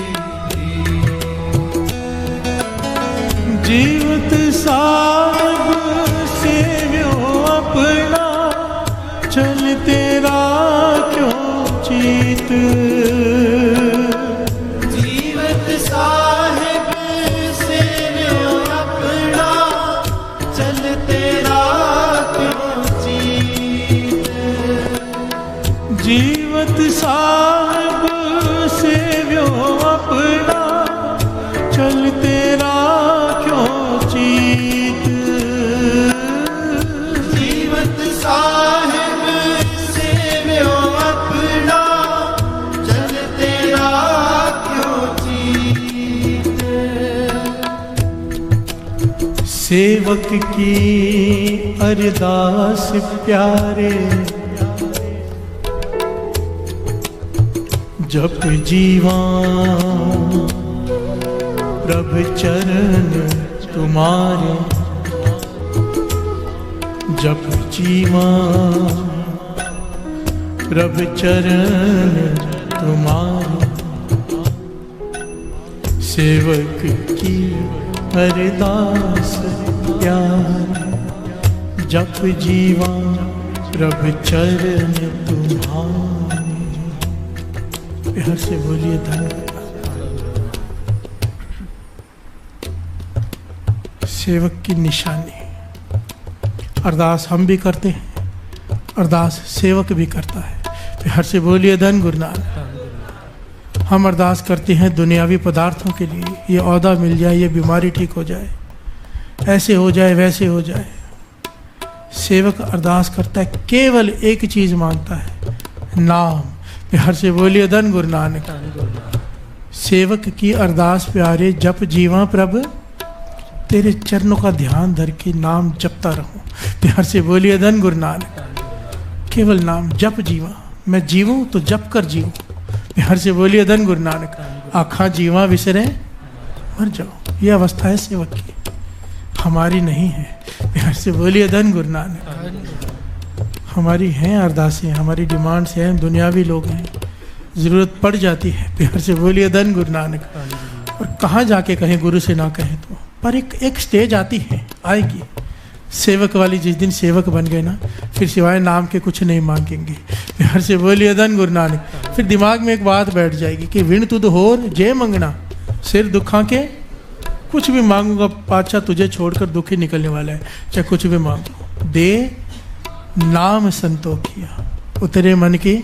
जीवत साब सेव्यो अपना, चल तेरा क्यों चीत। जीवत साहिब सेव्यो अपना, चल तेरा क्यों चीत। जीवत साब सेव्यो अपना, चल तेरा क्यों चीत। जीवत साहिब सेव्यो अपना, चल तेरा क्यों चीत। सेवक की अरदास प्यारे, जप जीवा प्रभु चरण तुम्हारे। जप जीवा प्रभु चरण तुम्हारे। सेवक की अरदास प्यार, जप जीवा प्रभु चरण तुम्हारे। प्यार से बोलिए धन्यवाद। सेवक की निशानी। अरदास हम भी करते हैं, अरदास सेवक भी करता है। हर से बोलिए धन गुरु नानक। हम अरदास करते हैं दुनियावी पदार्थों के लिए, ये औहदा मिल जाए, ये बीमारी ठीक हो जाए, ऐसे हो जाए, वैसे हो जाए। सेवक अरदास करता है, केवल एक चीज मांगता है, नाम। हर से बोलिए धन गुरु नानक। सेवक की अरदास प्यारे, जप जीवा प्रभ तेरे चरणों का ध्यान धर के नाम जपता रहूं। प्यार से बोलिए धन गुरु नानक। केवल नाम जप जीवा, मैं जीवूं तो जप कर जीवूं। प्यार से बोलिए धन गुरु नानक। आखा जीवा विसरे मर जाओ, ये अवस्था है सेवक की, हमारी नहीं है। प्यार से बोलिए धन गुरु नानक। हमारी हैं अरदासें, हमारी डिमांड्स हैं, दुनियावी लोग हैं, जरूरत पड़ जाती है। प्यार से बोलिए धन गुरु नानक। और कहाँ जाके कहें, गुरु से ना कहें तो, पर एक स्टेज आती है, आएगी सेवक वाली। जिस दिन सेवक बन गए ना, फिर सिवाय नाम के कुछ नहीं मांगेंगे। प्यार से बोलिए धन गुरु नानक। फिर दिमाग में एक बात बैठ जाएगी कि विण तुद होर जे मंगना, सिर दुखा के कुछ भी मांगूंगा पातशाह तुझे छोड़कर दुखी निकलने वाला है, चाहे कुछ भी मांगो। दे नाम संतोखिया, उतरे मन की,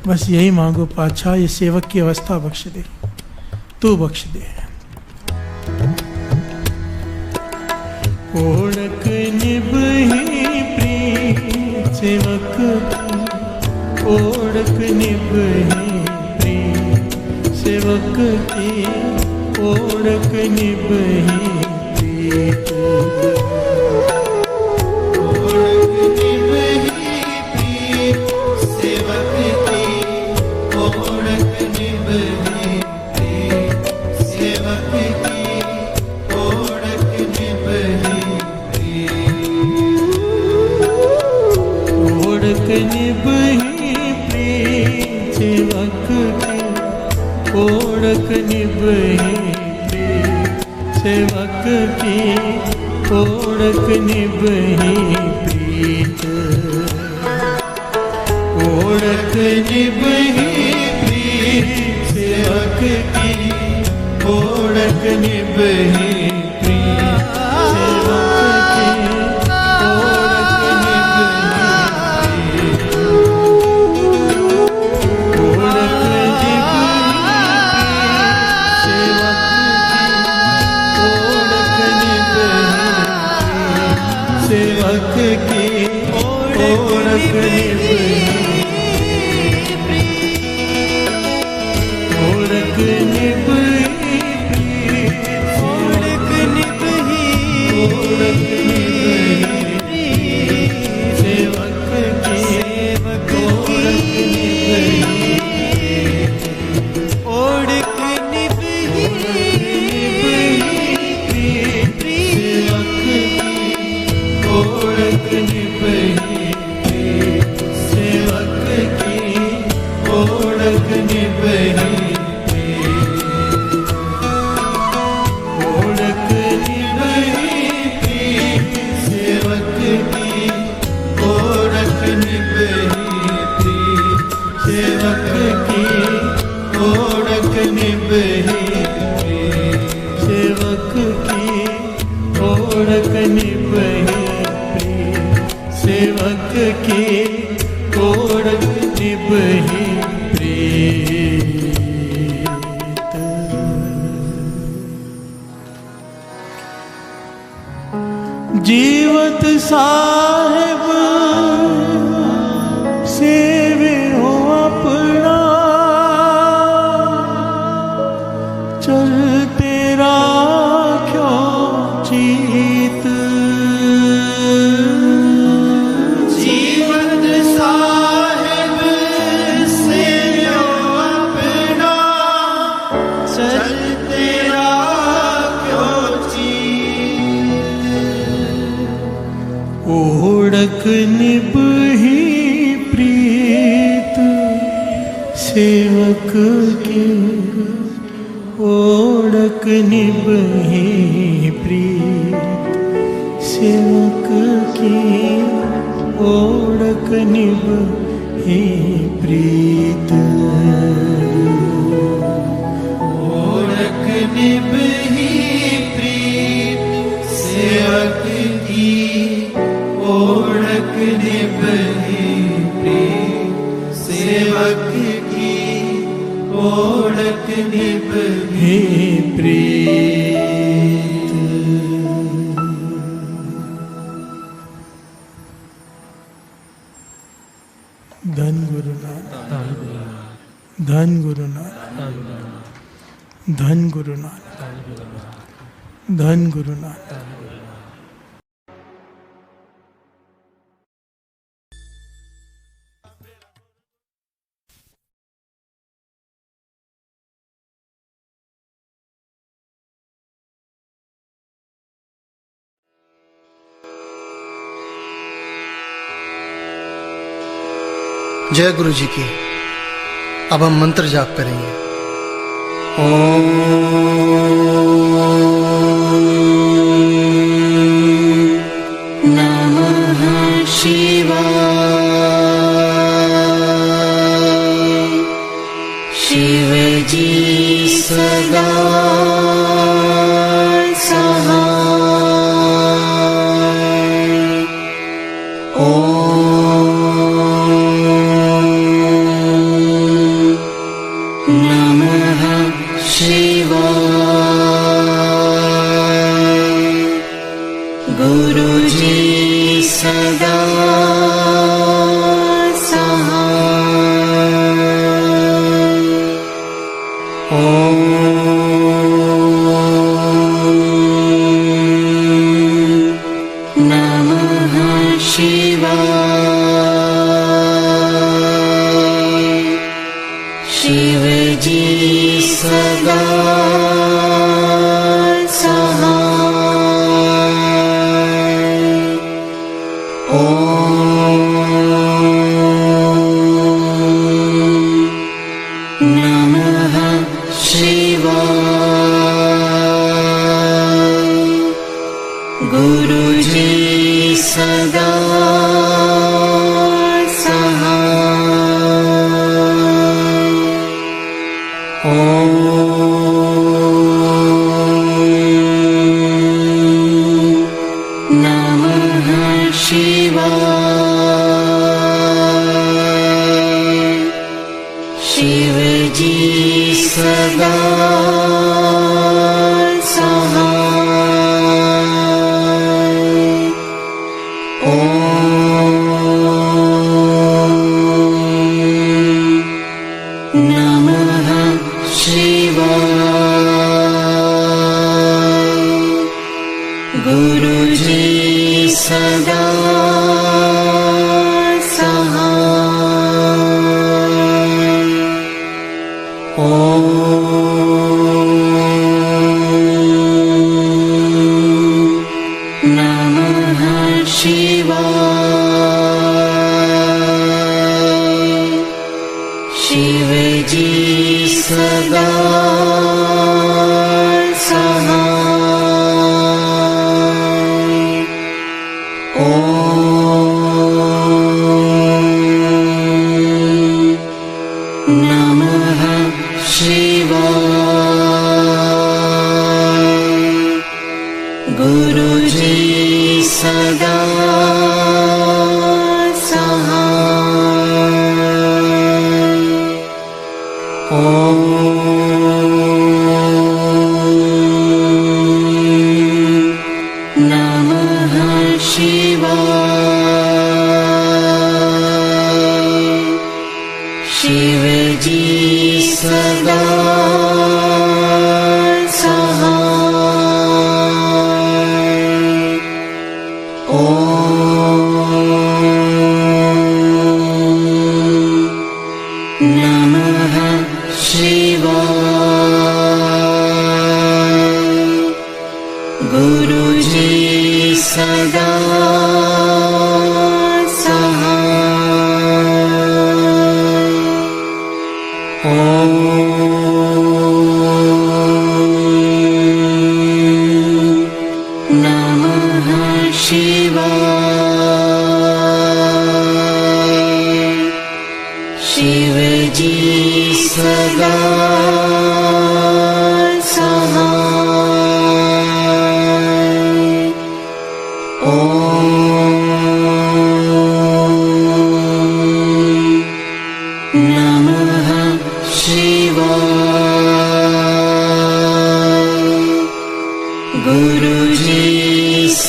बस यही मांगो पातशाह, ये सेवक की अवस्था बख्श दे, तू बख्श दे। ओढ़क निभही प्रीत सेवक की, ओढ़क निभही प्रीत सेवक की, ओढ़क निभही प्रीत। ओढ़क निभही प्रीत सेवक की, ओढ़क निभही प्रीत सेवक की, ओढ़क निभही ओढ़क निभही प्रीत सेवक की, ओढ़क निभही प्रीत सेवक की, ओढ़क निभही प्रीत। ओढ़क निभही प्रीत सेवक की, ओढ़क निभही प्रीत सेवक की, ओढ़क निभही प्रीत। ओढ़क सेवक की, ओढ़क निभही ओढ़क निभही प्रीत, ओढ़क निभही ओढ़क निभही सेवक की, सेवक की, ओढ़क निभही प्रीत सेवक की, ओढ़क निभही प्रीत सेवक की, ओढ़क निभही ओढ़क निभही प्रीत सेवक की, ओढ़क निभही प्रीत सेवक की, ओढ़क निभही प्रीत सेवक की, ओढ़क निभही प्रीत सेवक की, ओढ़क निभही प्रीत। जीवत साहिब सेवे हो अपना, चल तेरा क्यों चीत। जीवन साहिब सेव्यो अपना, चल तेरा क्यों चीत। ओढ़क निभही प्रीत सेवक की, ओढ़क निभही प्रीत सेवक की, ओढ़क निभही प्रीत। ओढ़क निभही प्रीत हे प्रीत। धन गुरु नानक, धन गुरु नानक, धन गुरु नानक, धन गुरु नानक। जय गुरु जी की। अब हम मंत्र जाप करेंगे। ओम नमः शिवाय। शिव जी सदा सहाय। नमः शिवाय। गुरुजी सदा सहाय। ओम नमः शिवाय। शिव जी सदा सहाय। ओम नमः शिवाय। गुरुजी सदा सहाय। ओम नमः शिवाय। शिव जी सदा सहाय। ओम नमः शिवाय। गुरुजी सदा सहाय। ओम नमः शिवाय। शिव जी सदा सहाय। ओम नमः शिवाय। गुरुजी सदा सहाय। ओम नमः शिवाय। शिव जी सदा सहाय। ओम नमः शिवाय। गुरुजी सदा सहाय। ओम नमः शिवाय। शिव जी सदा सहाय। ओम नमः शिवाय।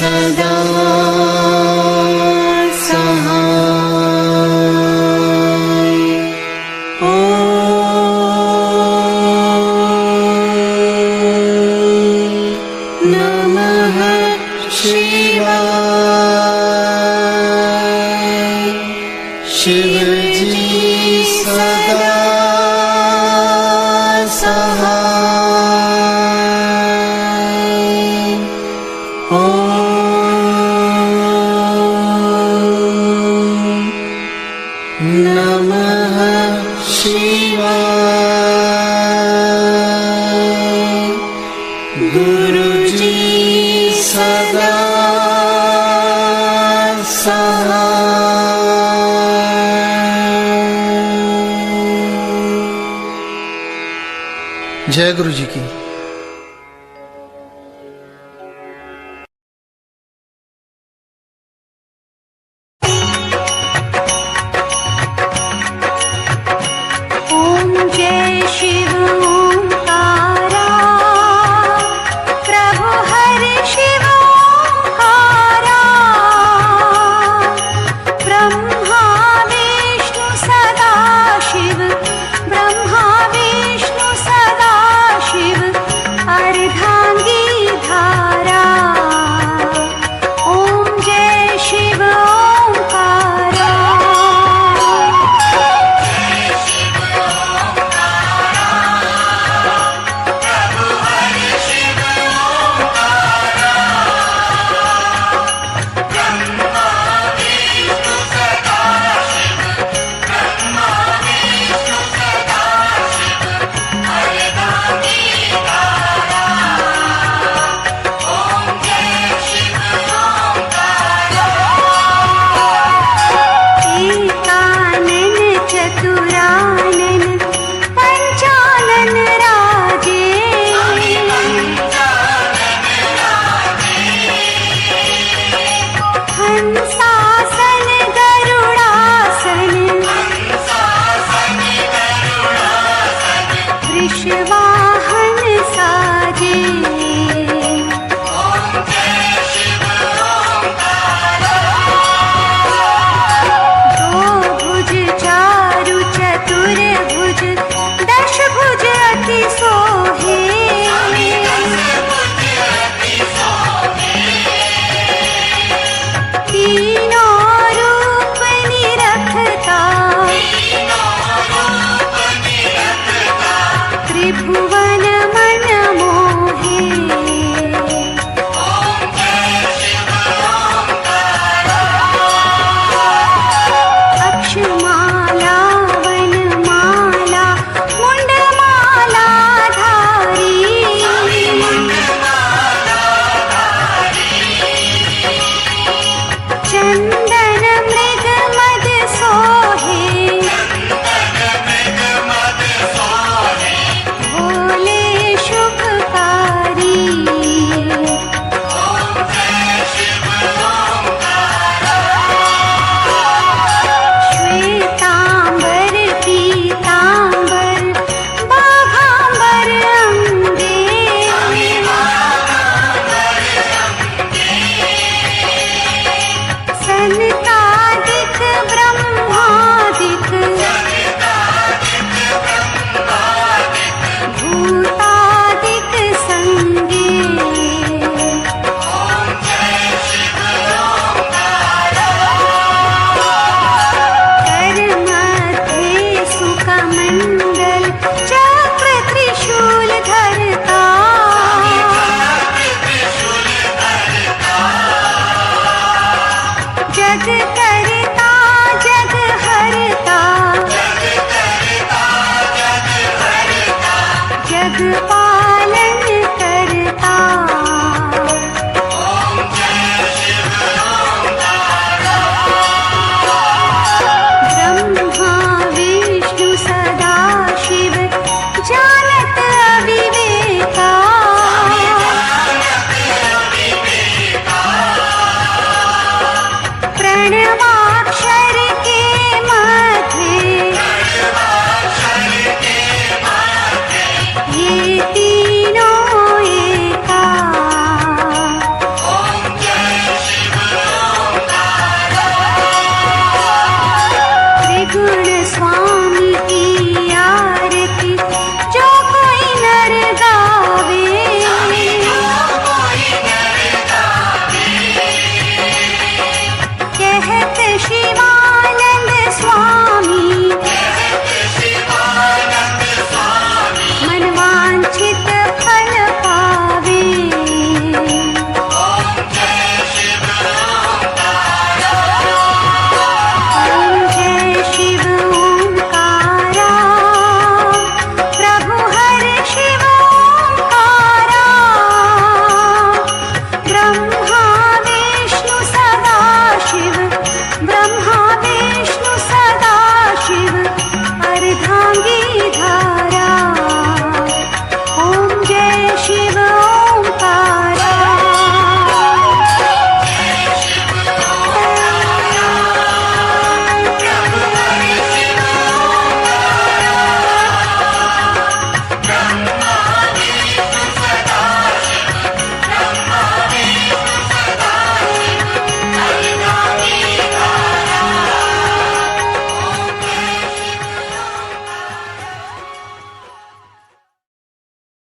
सदा सहाय। ॐ नमः शिवाय। शिव जी सदा सहाय। ॐ नमः शिवाय। गुरु जी सदा सहाय। जय गुरु जी की।